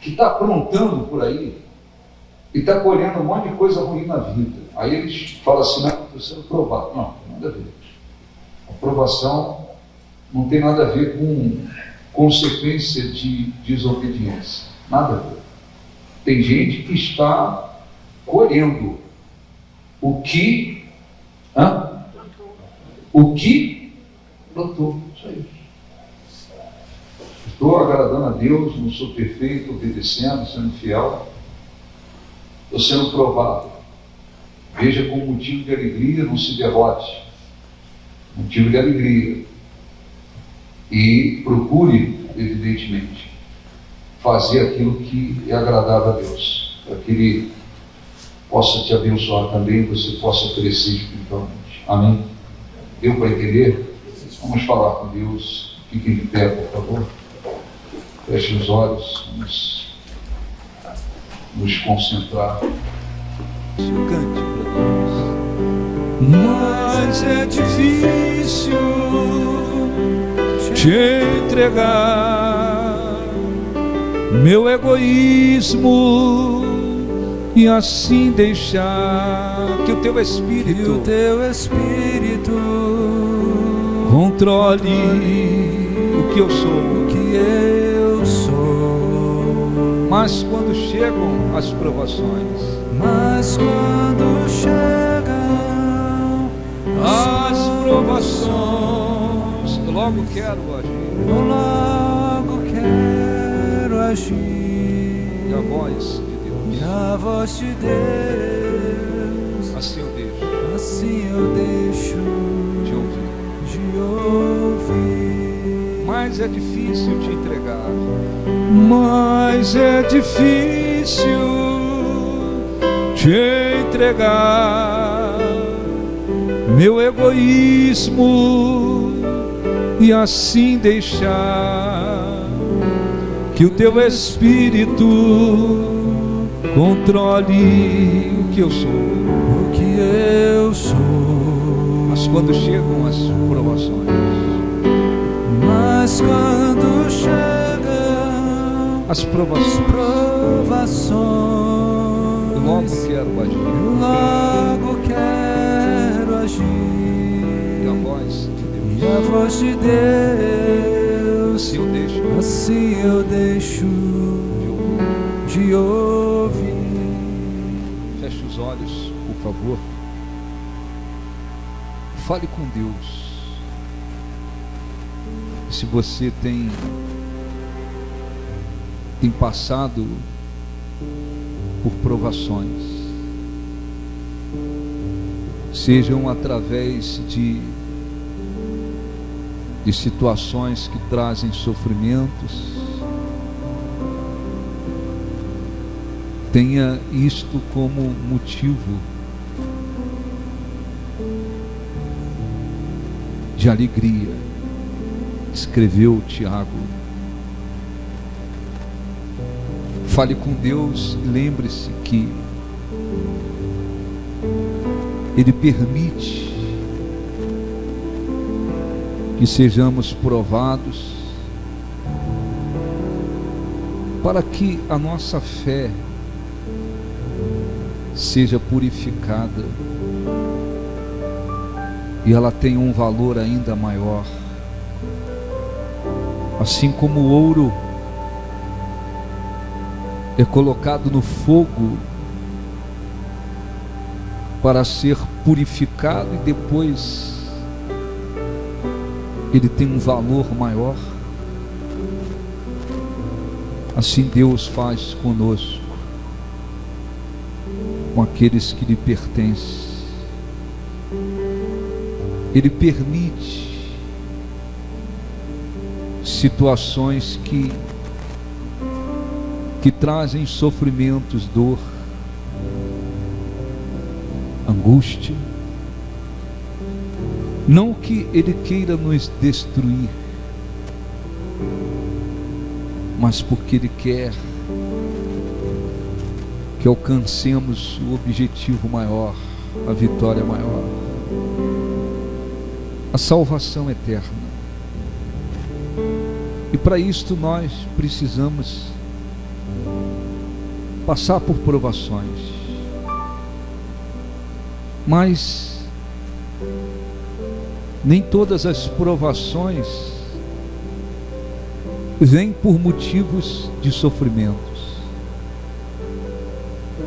que está aprontando por aí e está colhendo um monte de coisa ruim na vida. Aí eles falam assim, não, estou sendo provado. Não, tem nada a ver. A provação não tem nada a ver com consequência de desobediência. Nada a ver. Tem gente que está colhendo o que plantou. Só isso. Estou agradando a Deus, não sou perfeito, obedecendo, sendo fiel. Estou sendo provado. Veja como motivo de alegria, não se derrote. Motivo de alegria. E procure, evidentemente, fazer aquilo que é agradável a Deus, para que Ele possa te abençoar também, você possa crescer espiritualmente. Amém? Deu para entender? Vamos falar com Deus. Fiquem de pé, por favor. Feche os olhos. Vamos nos concentrar. Cante para Deus. Mas é difícil te entregar meu egoísmo e assim deixar que o teu Espírito controle o que eu sou. Mas quando chegam as provações, eu logo quero agir. E a voz de Deus, assim eu deixo de ouvir. Mas é difícil te entregar. Meu egoísmo e assim deixar que o teu Espírito controle o que eu sou. Mas quando chegam as provações, eu logo quero agir. E a voz de Deus, assim eu deixo de ouvir. Feche os olhos, por favor. Fale com Deus. Se você tem passado por provações, sejam através de situações que trazem sofrimentos, tenha isto como motivo de alegria. Escreveu Tiago. Fale com Deus e lembre-se que Ele permite que sejamos provados para que a nossa fé seja purificada e ela tenha um valor ainda maior. Assim como o ouro é colocado no fogo para ser purificado e depois ele tem um valor maior, assim Deus faz conosco, com aqueles que lhe pertencem. Ele permite situações que que trazem sofrimentos, dor, angústia. Não que Ele queira nos destruir, mas porque Ele quer que alcancemos o objetivo maior, a vitória maior, a salvação eterna. E para isto nós precisamos passar por provações. Mas nem todas as provações vêm por motivos de sofrimentos.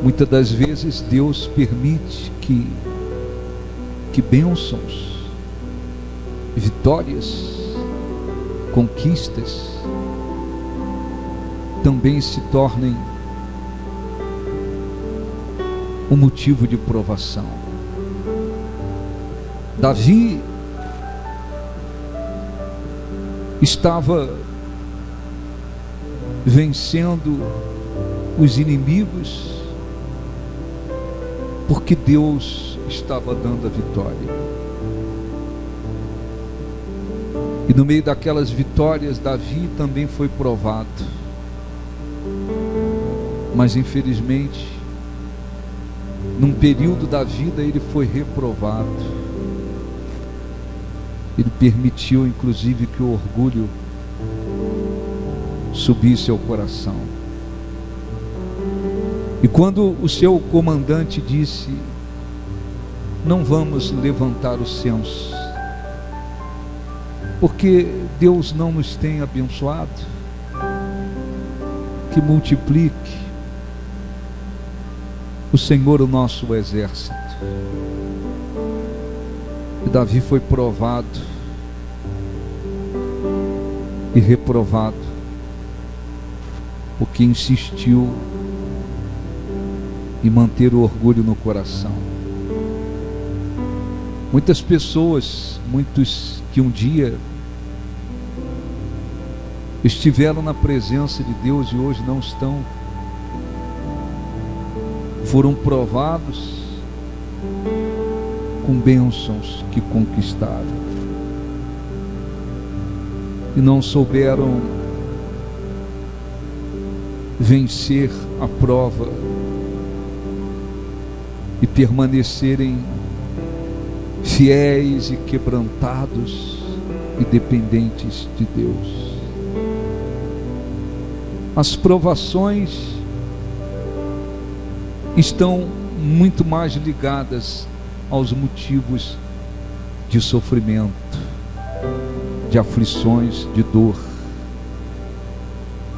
Muitas das vezes Deus permite que bênçãos, vitórias, conquistas também se tornem um motivo de provação. Davi estava vencendo os inimigos porque Deus estava dando a vitória. E no meio daquelas vitórias, Davi também foi provado. Mas infelizmente, num período da vida, ele foi reprovado. Ele permitiu, inclusive, que o orgulho subisse ao coração. E quando o seu comandante disse: não vamos levantar o censo, porque Deus não nos tem abençoado, que multiplique o Senhor o nosso exército. E Davi foi provado e reprovado, porque insistiu em manter o orgulho no coração. Muitas pessoas, muitos que um dia estiveram na presença de Deus e hoje não estão, foram provados com bênçãos que conquistaram e não souberam vencer a prova e permanecerem fiéis e quebrantados e dependentes de Deus. As provações estão muito mais ligadas aos motivos de sofrimento, de aflições, de dor,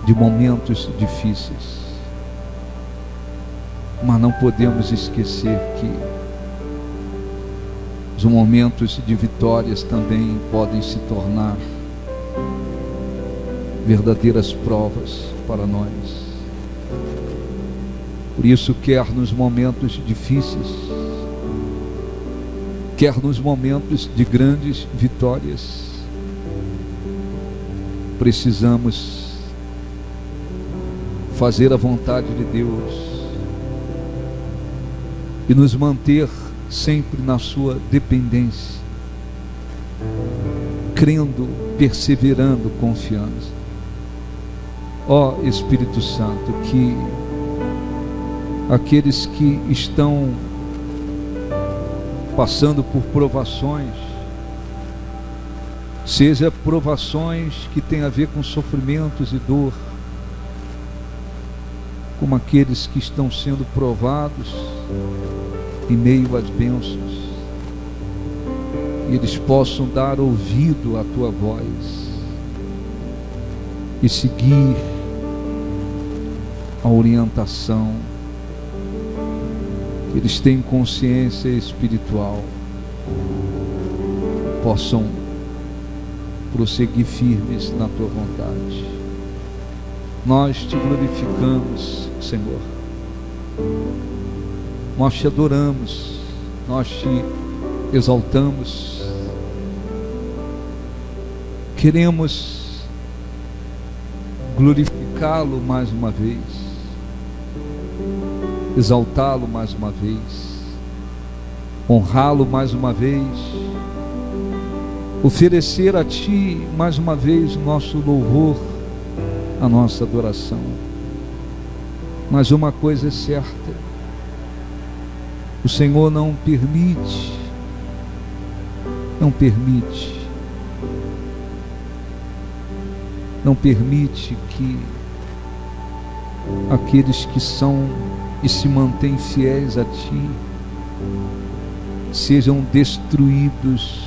de momentos difíceis. Mas não podemos esquecer que os momentos de vitórias também podem se tornar verdadeiras provas para nós. Por isso, quer nos momentos difíceis, quer nos momentos de grandes vitórias, precisamos fazer a vontade de Deus e nos manter sempre na sua dependência, crendo, perseverando, confiando. Ó Espírito Santo, que aqueles que estão passando por provações, seja provações que têm a ver com sofrimentos e dor, como aqueles que estão sendo provados em meio às bênçãos, e eles possam dar ouvido à tua voz e seguir a orientação. Eles têm consciência espiritual, possam prosseguir firmes na tua vontade. Nós te glorificamos, Senhor. Nós te adoramos, nós te exaltamos. glorificá-lo mais uma vez, exaltá-lo mais uma vez, honrá-lo mais uma vez, oferecer a Ti mais uma vez o nosso louvor, a nossa adoração. Mas uma coisa é certa: o Senhor não permite que aqueles que são e se mantêm fiéis a Ti sejam destruídos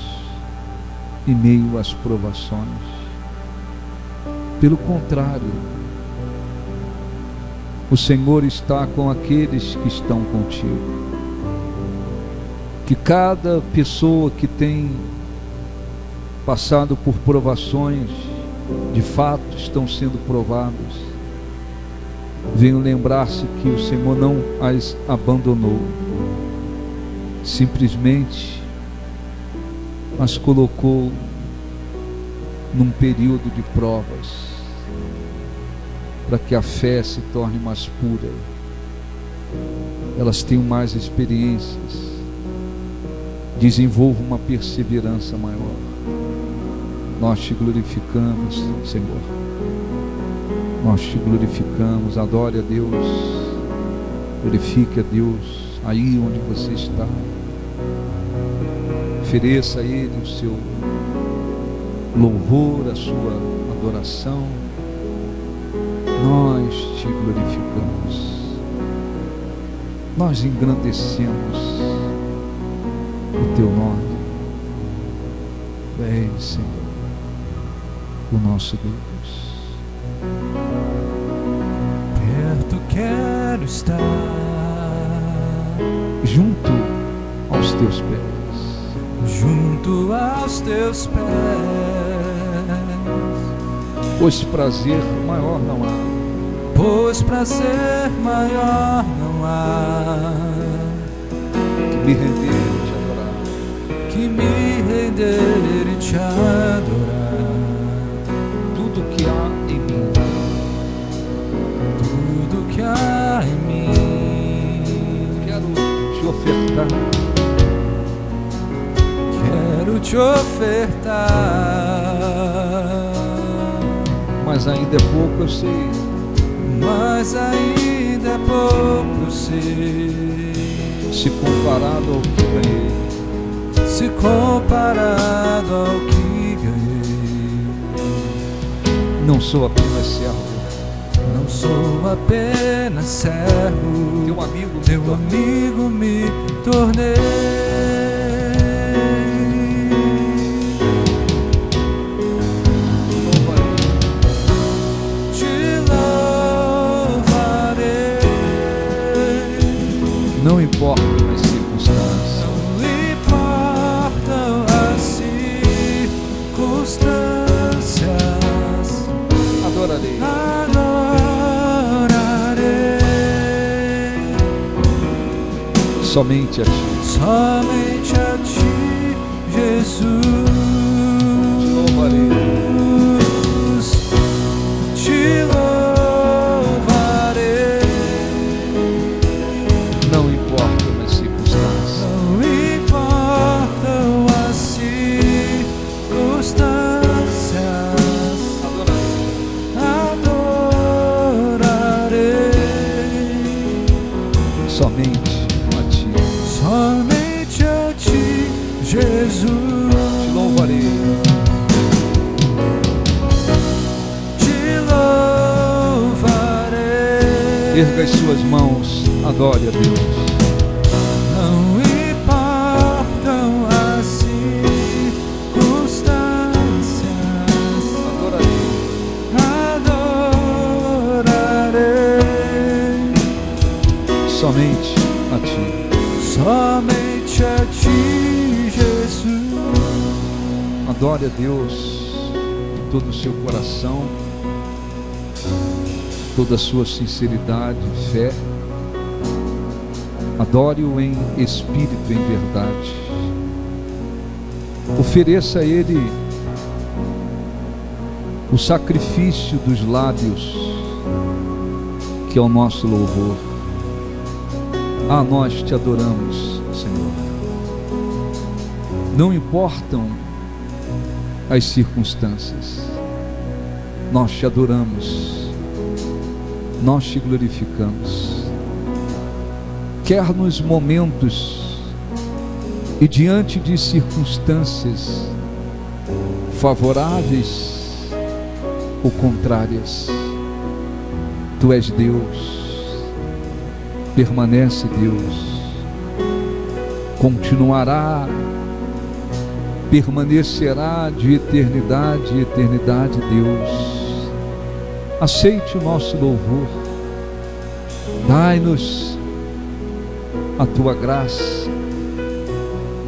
em meio às provações. Pelo contrário, o Senhor está com aqueles que estão contigo. Que cada pessoa que tem passado por provações, de fato estão sendo provados, venham lembrar-se que o Senhor não as abandonou, simplesmente as colocou num período de provas, para que a fé se torne mais pura, elas tenham mais experiências, desenvolvam uma perseverança maior. Nós Te glorificamos, Senhor, nós Te glorificamos. Adore a Deus, glorifique a Deus aí onde você está, ofereça a Ele o seu louvor, a sua adoração. Nós Te glorificamos, nós engrandecemos o Teu nome. Vem, Senhor, o nosso Deus. Perto quero estar, junto aos Teus pés, junto aos Teus pés, pois prazer maior não há, pois prazer maior não há, que me render e Te adorar, que me render e Te adorar. tudo que há em mim, Tudo que há em mim, quero Te ofertar, quero Te ofertar. mas ainda é pouco, eu sei, Mas ainda é pouco, eu sei, se comparado ao que ganhei. se comparado ao que ganhei. Não sou apenas servo, Não sou apenas servo, Teu amigo, Teu amigo me tornei. Não importam as circunstâncias, Não importam as circunstâncias, adorarei, adorarei somente a Ti. somente a Ti, Jesus. Te louvarei, Te louvarei. não importam as circunstâncias, Não importam as circunstâncias, adorarei somente a Ti. somente a Ti, Jesus. Te louvarei, Te louvarei. erga as suas mãos, adore a Deus. Não importam as circunstâncias, Adorarei, adorarei somente a Ti. somente a Ti, Jesus. Adore a Deus de todo o seu coração, toda a sua sinceridade e fé. Adore-o em espírito e em verdade. Ofereça a Ele o sacrifício dos lábios, que é o nosso louvor. Ah, nós te adoramos, Senhor. Não importam as circunstâncias, nós te adoramos, nós te glorificamos. Quer nos momentos e diante de circunstâncias favoráveis ou contrárias, Tu és Deus, permanece Deus, continuará, permanecerá de eternidade em eternidade, Deus. Aceite o nosso louvor, dai-nos a Tua graça,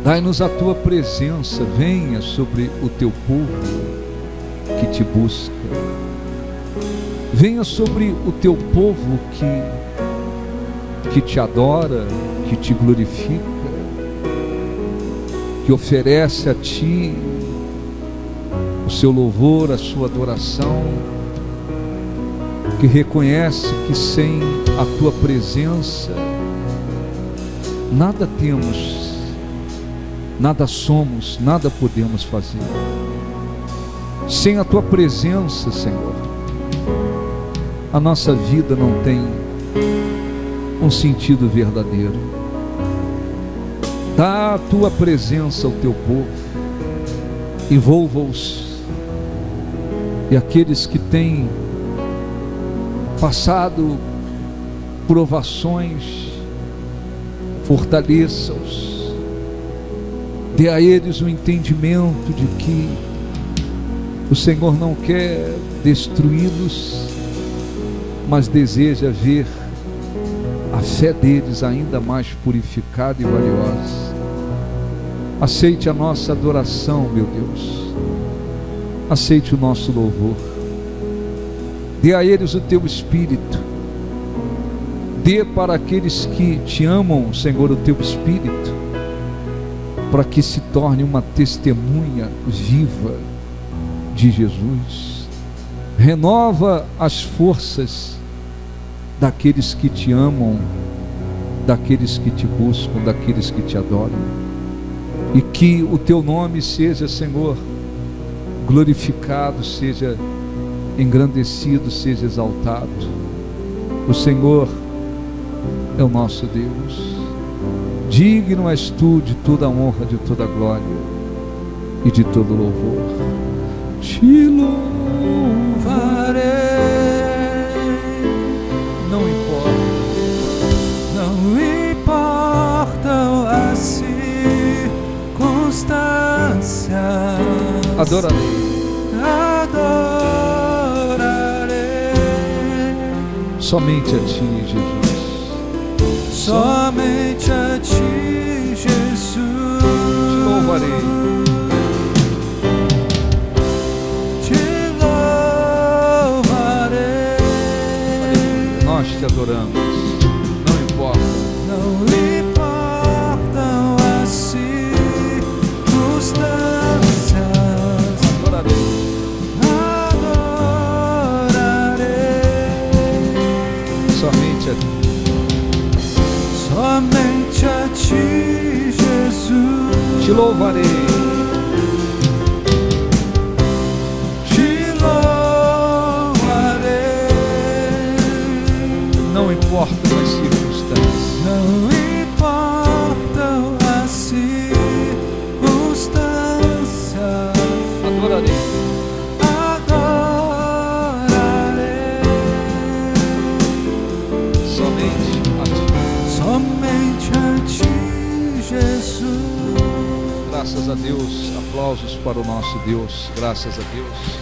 dai-nos a Tua presença, venha sobre o Teu povo que Te busca, venha sobre o Teu povo que Te adora, que Te glorifica, que oferece a Ti o seu louvor, a sua adoração, que reconhece que sem a Tua presença nada temos, nada somos, nada podemos fazer. Sem a Tua presença, Senhor, a nossa vida não tem um sentido verdadeiro. Dá a Tua presença ao Teu povo, envolva-os, e aqueles que têm passado provações, fortaleça-os, dê a eles o entendimento de que o Senhor não quer destruí-los, mas deseja ver a fé deles ainda mais purificada e valiosa. Aceite a nossa adoração, meu Deus, aceite o nosso louvor, dê a eles o Teu Espírito, dê para aqueles que Te amam, Senhor, o Teu Espírito, para que se torne uma testemunha viva de Jesus. Renova as forças daqueles que Te amam, daqueles que Te buscam, daqueles que Te adoram, e que o Teu nome seja, Senhor, glorificado, seja engrandecido, seja exaltado. O Senhor é o nosso Deus, digno és Tu de toda a honra, de toda a glória e de todo louvor. Te louvarei, não importam as circunstâncias, adorarei, somente a Ti, Jesus, somente a Ti, Jesus. Te louvarei, nós Te adoramos, não importam as circunstâncias, adorarei, somente a Ti, somente a Ti, Jesus. Te louvarei, não importam as circunstâncias, não importam as circunstâncias, adorarei, somente a Ti, Jesus. Graças a Deus, aplausos para o nosso Deus, graças a Deus.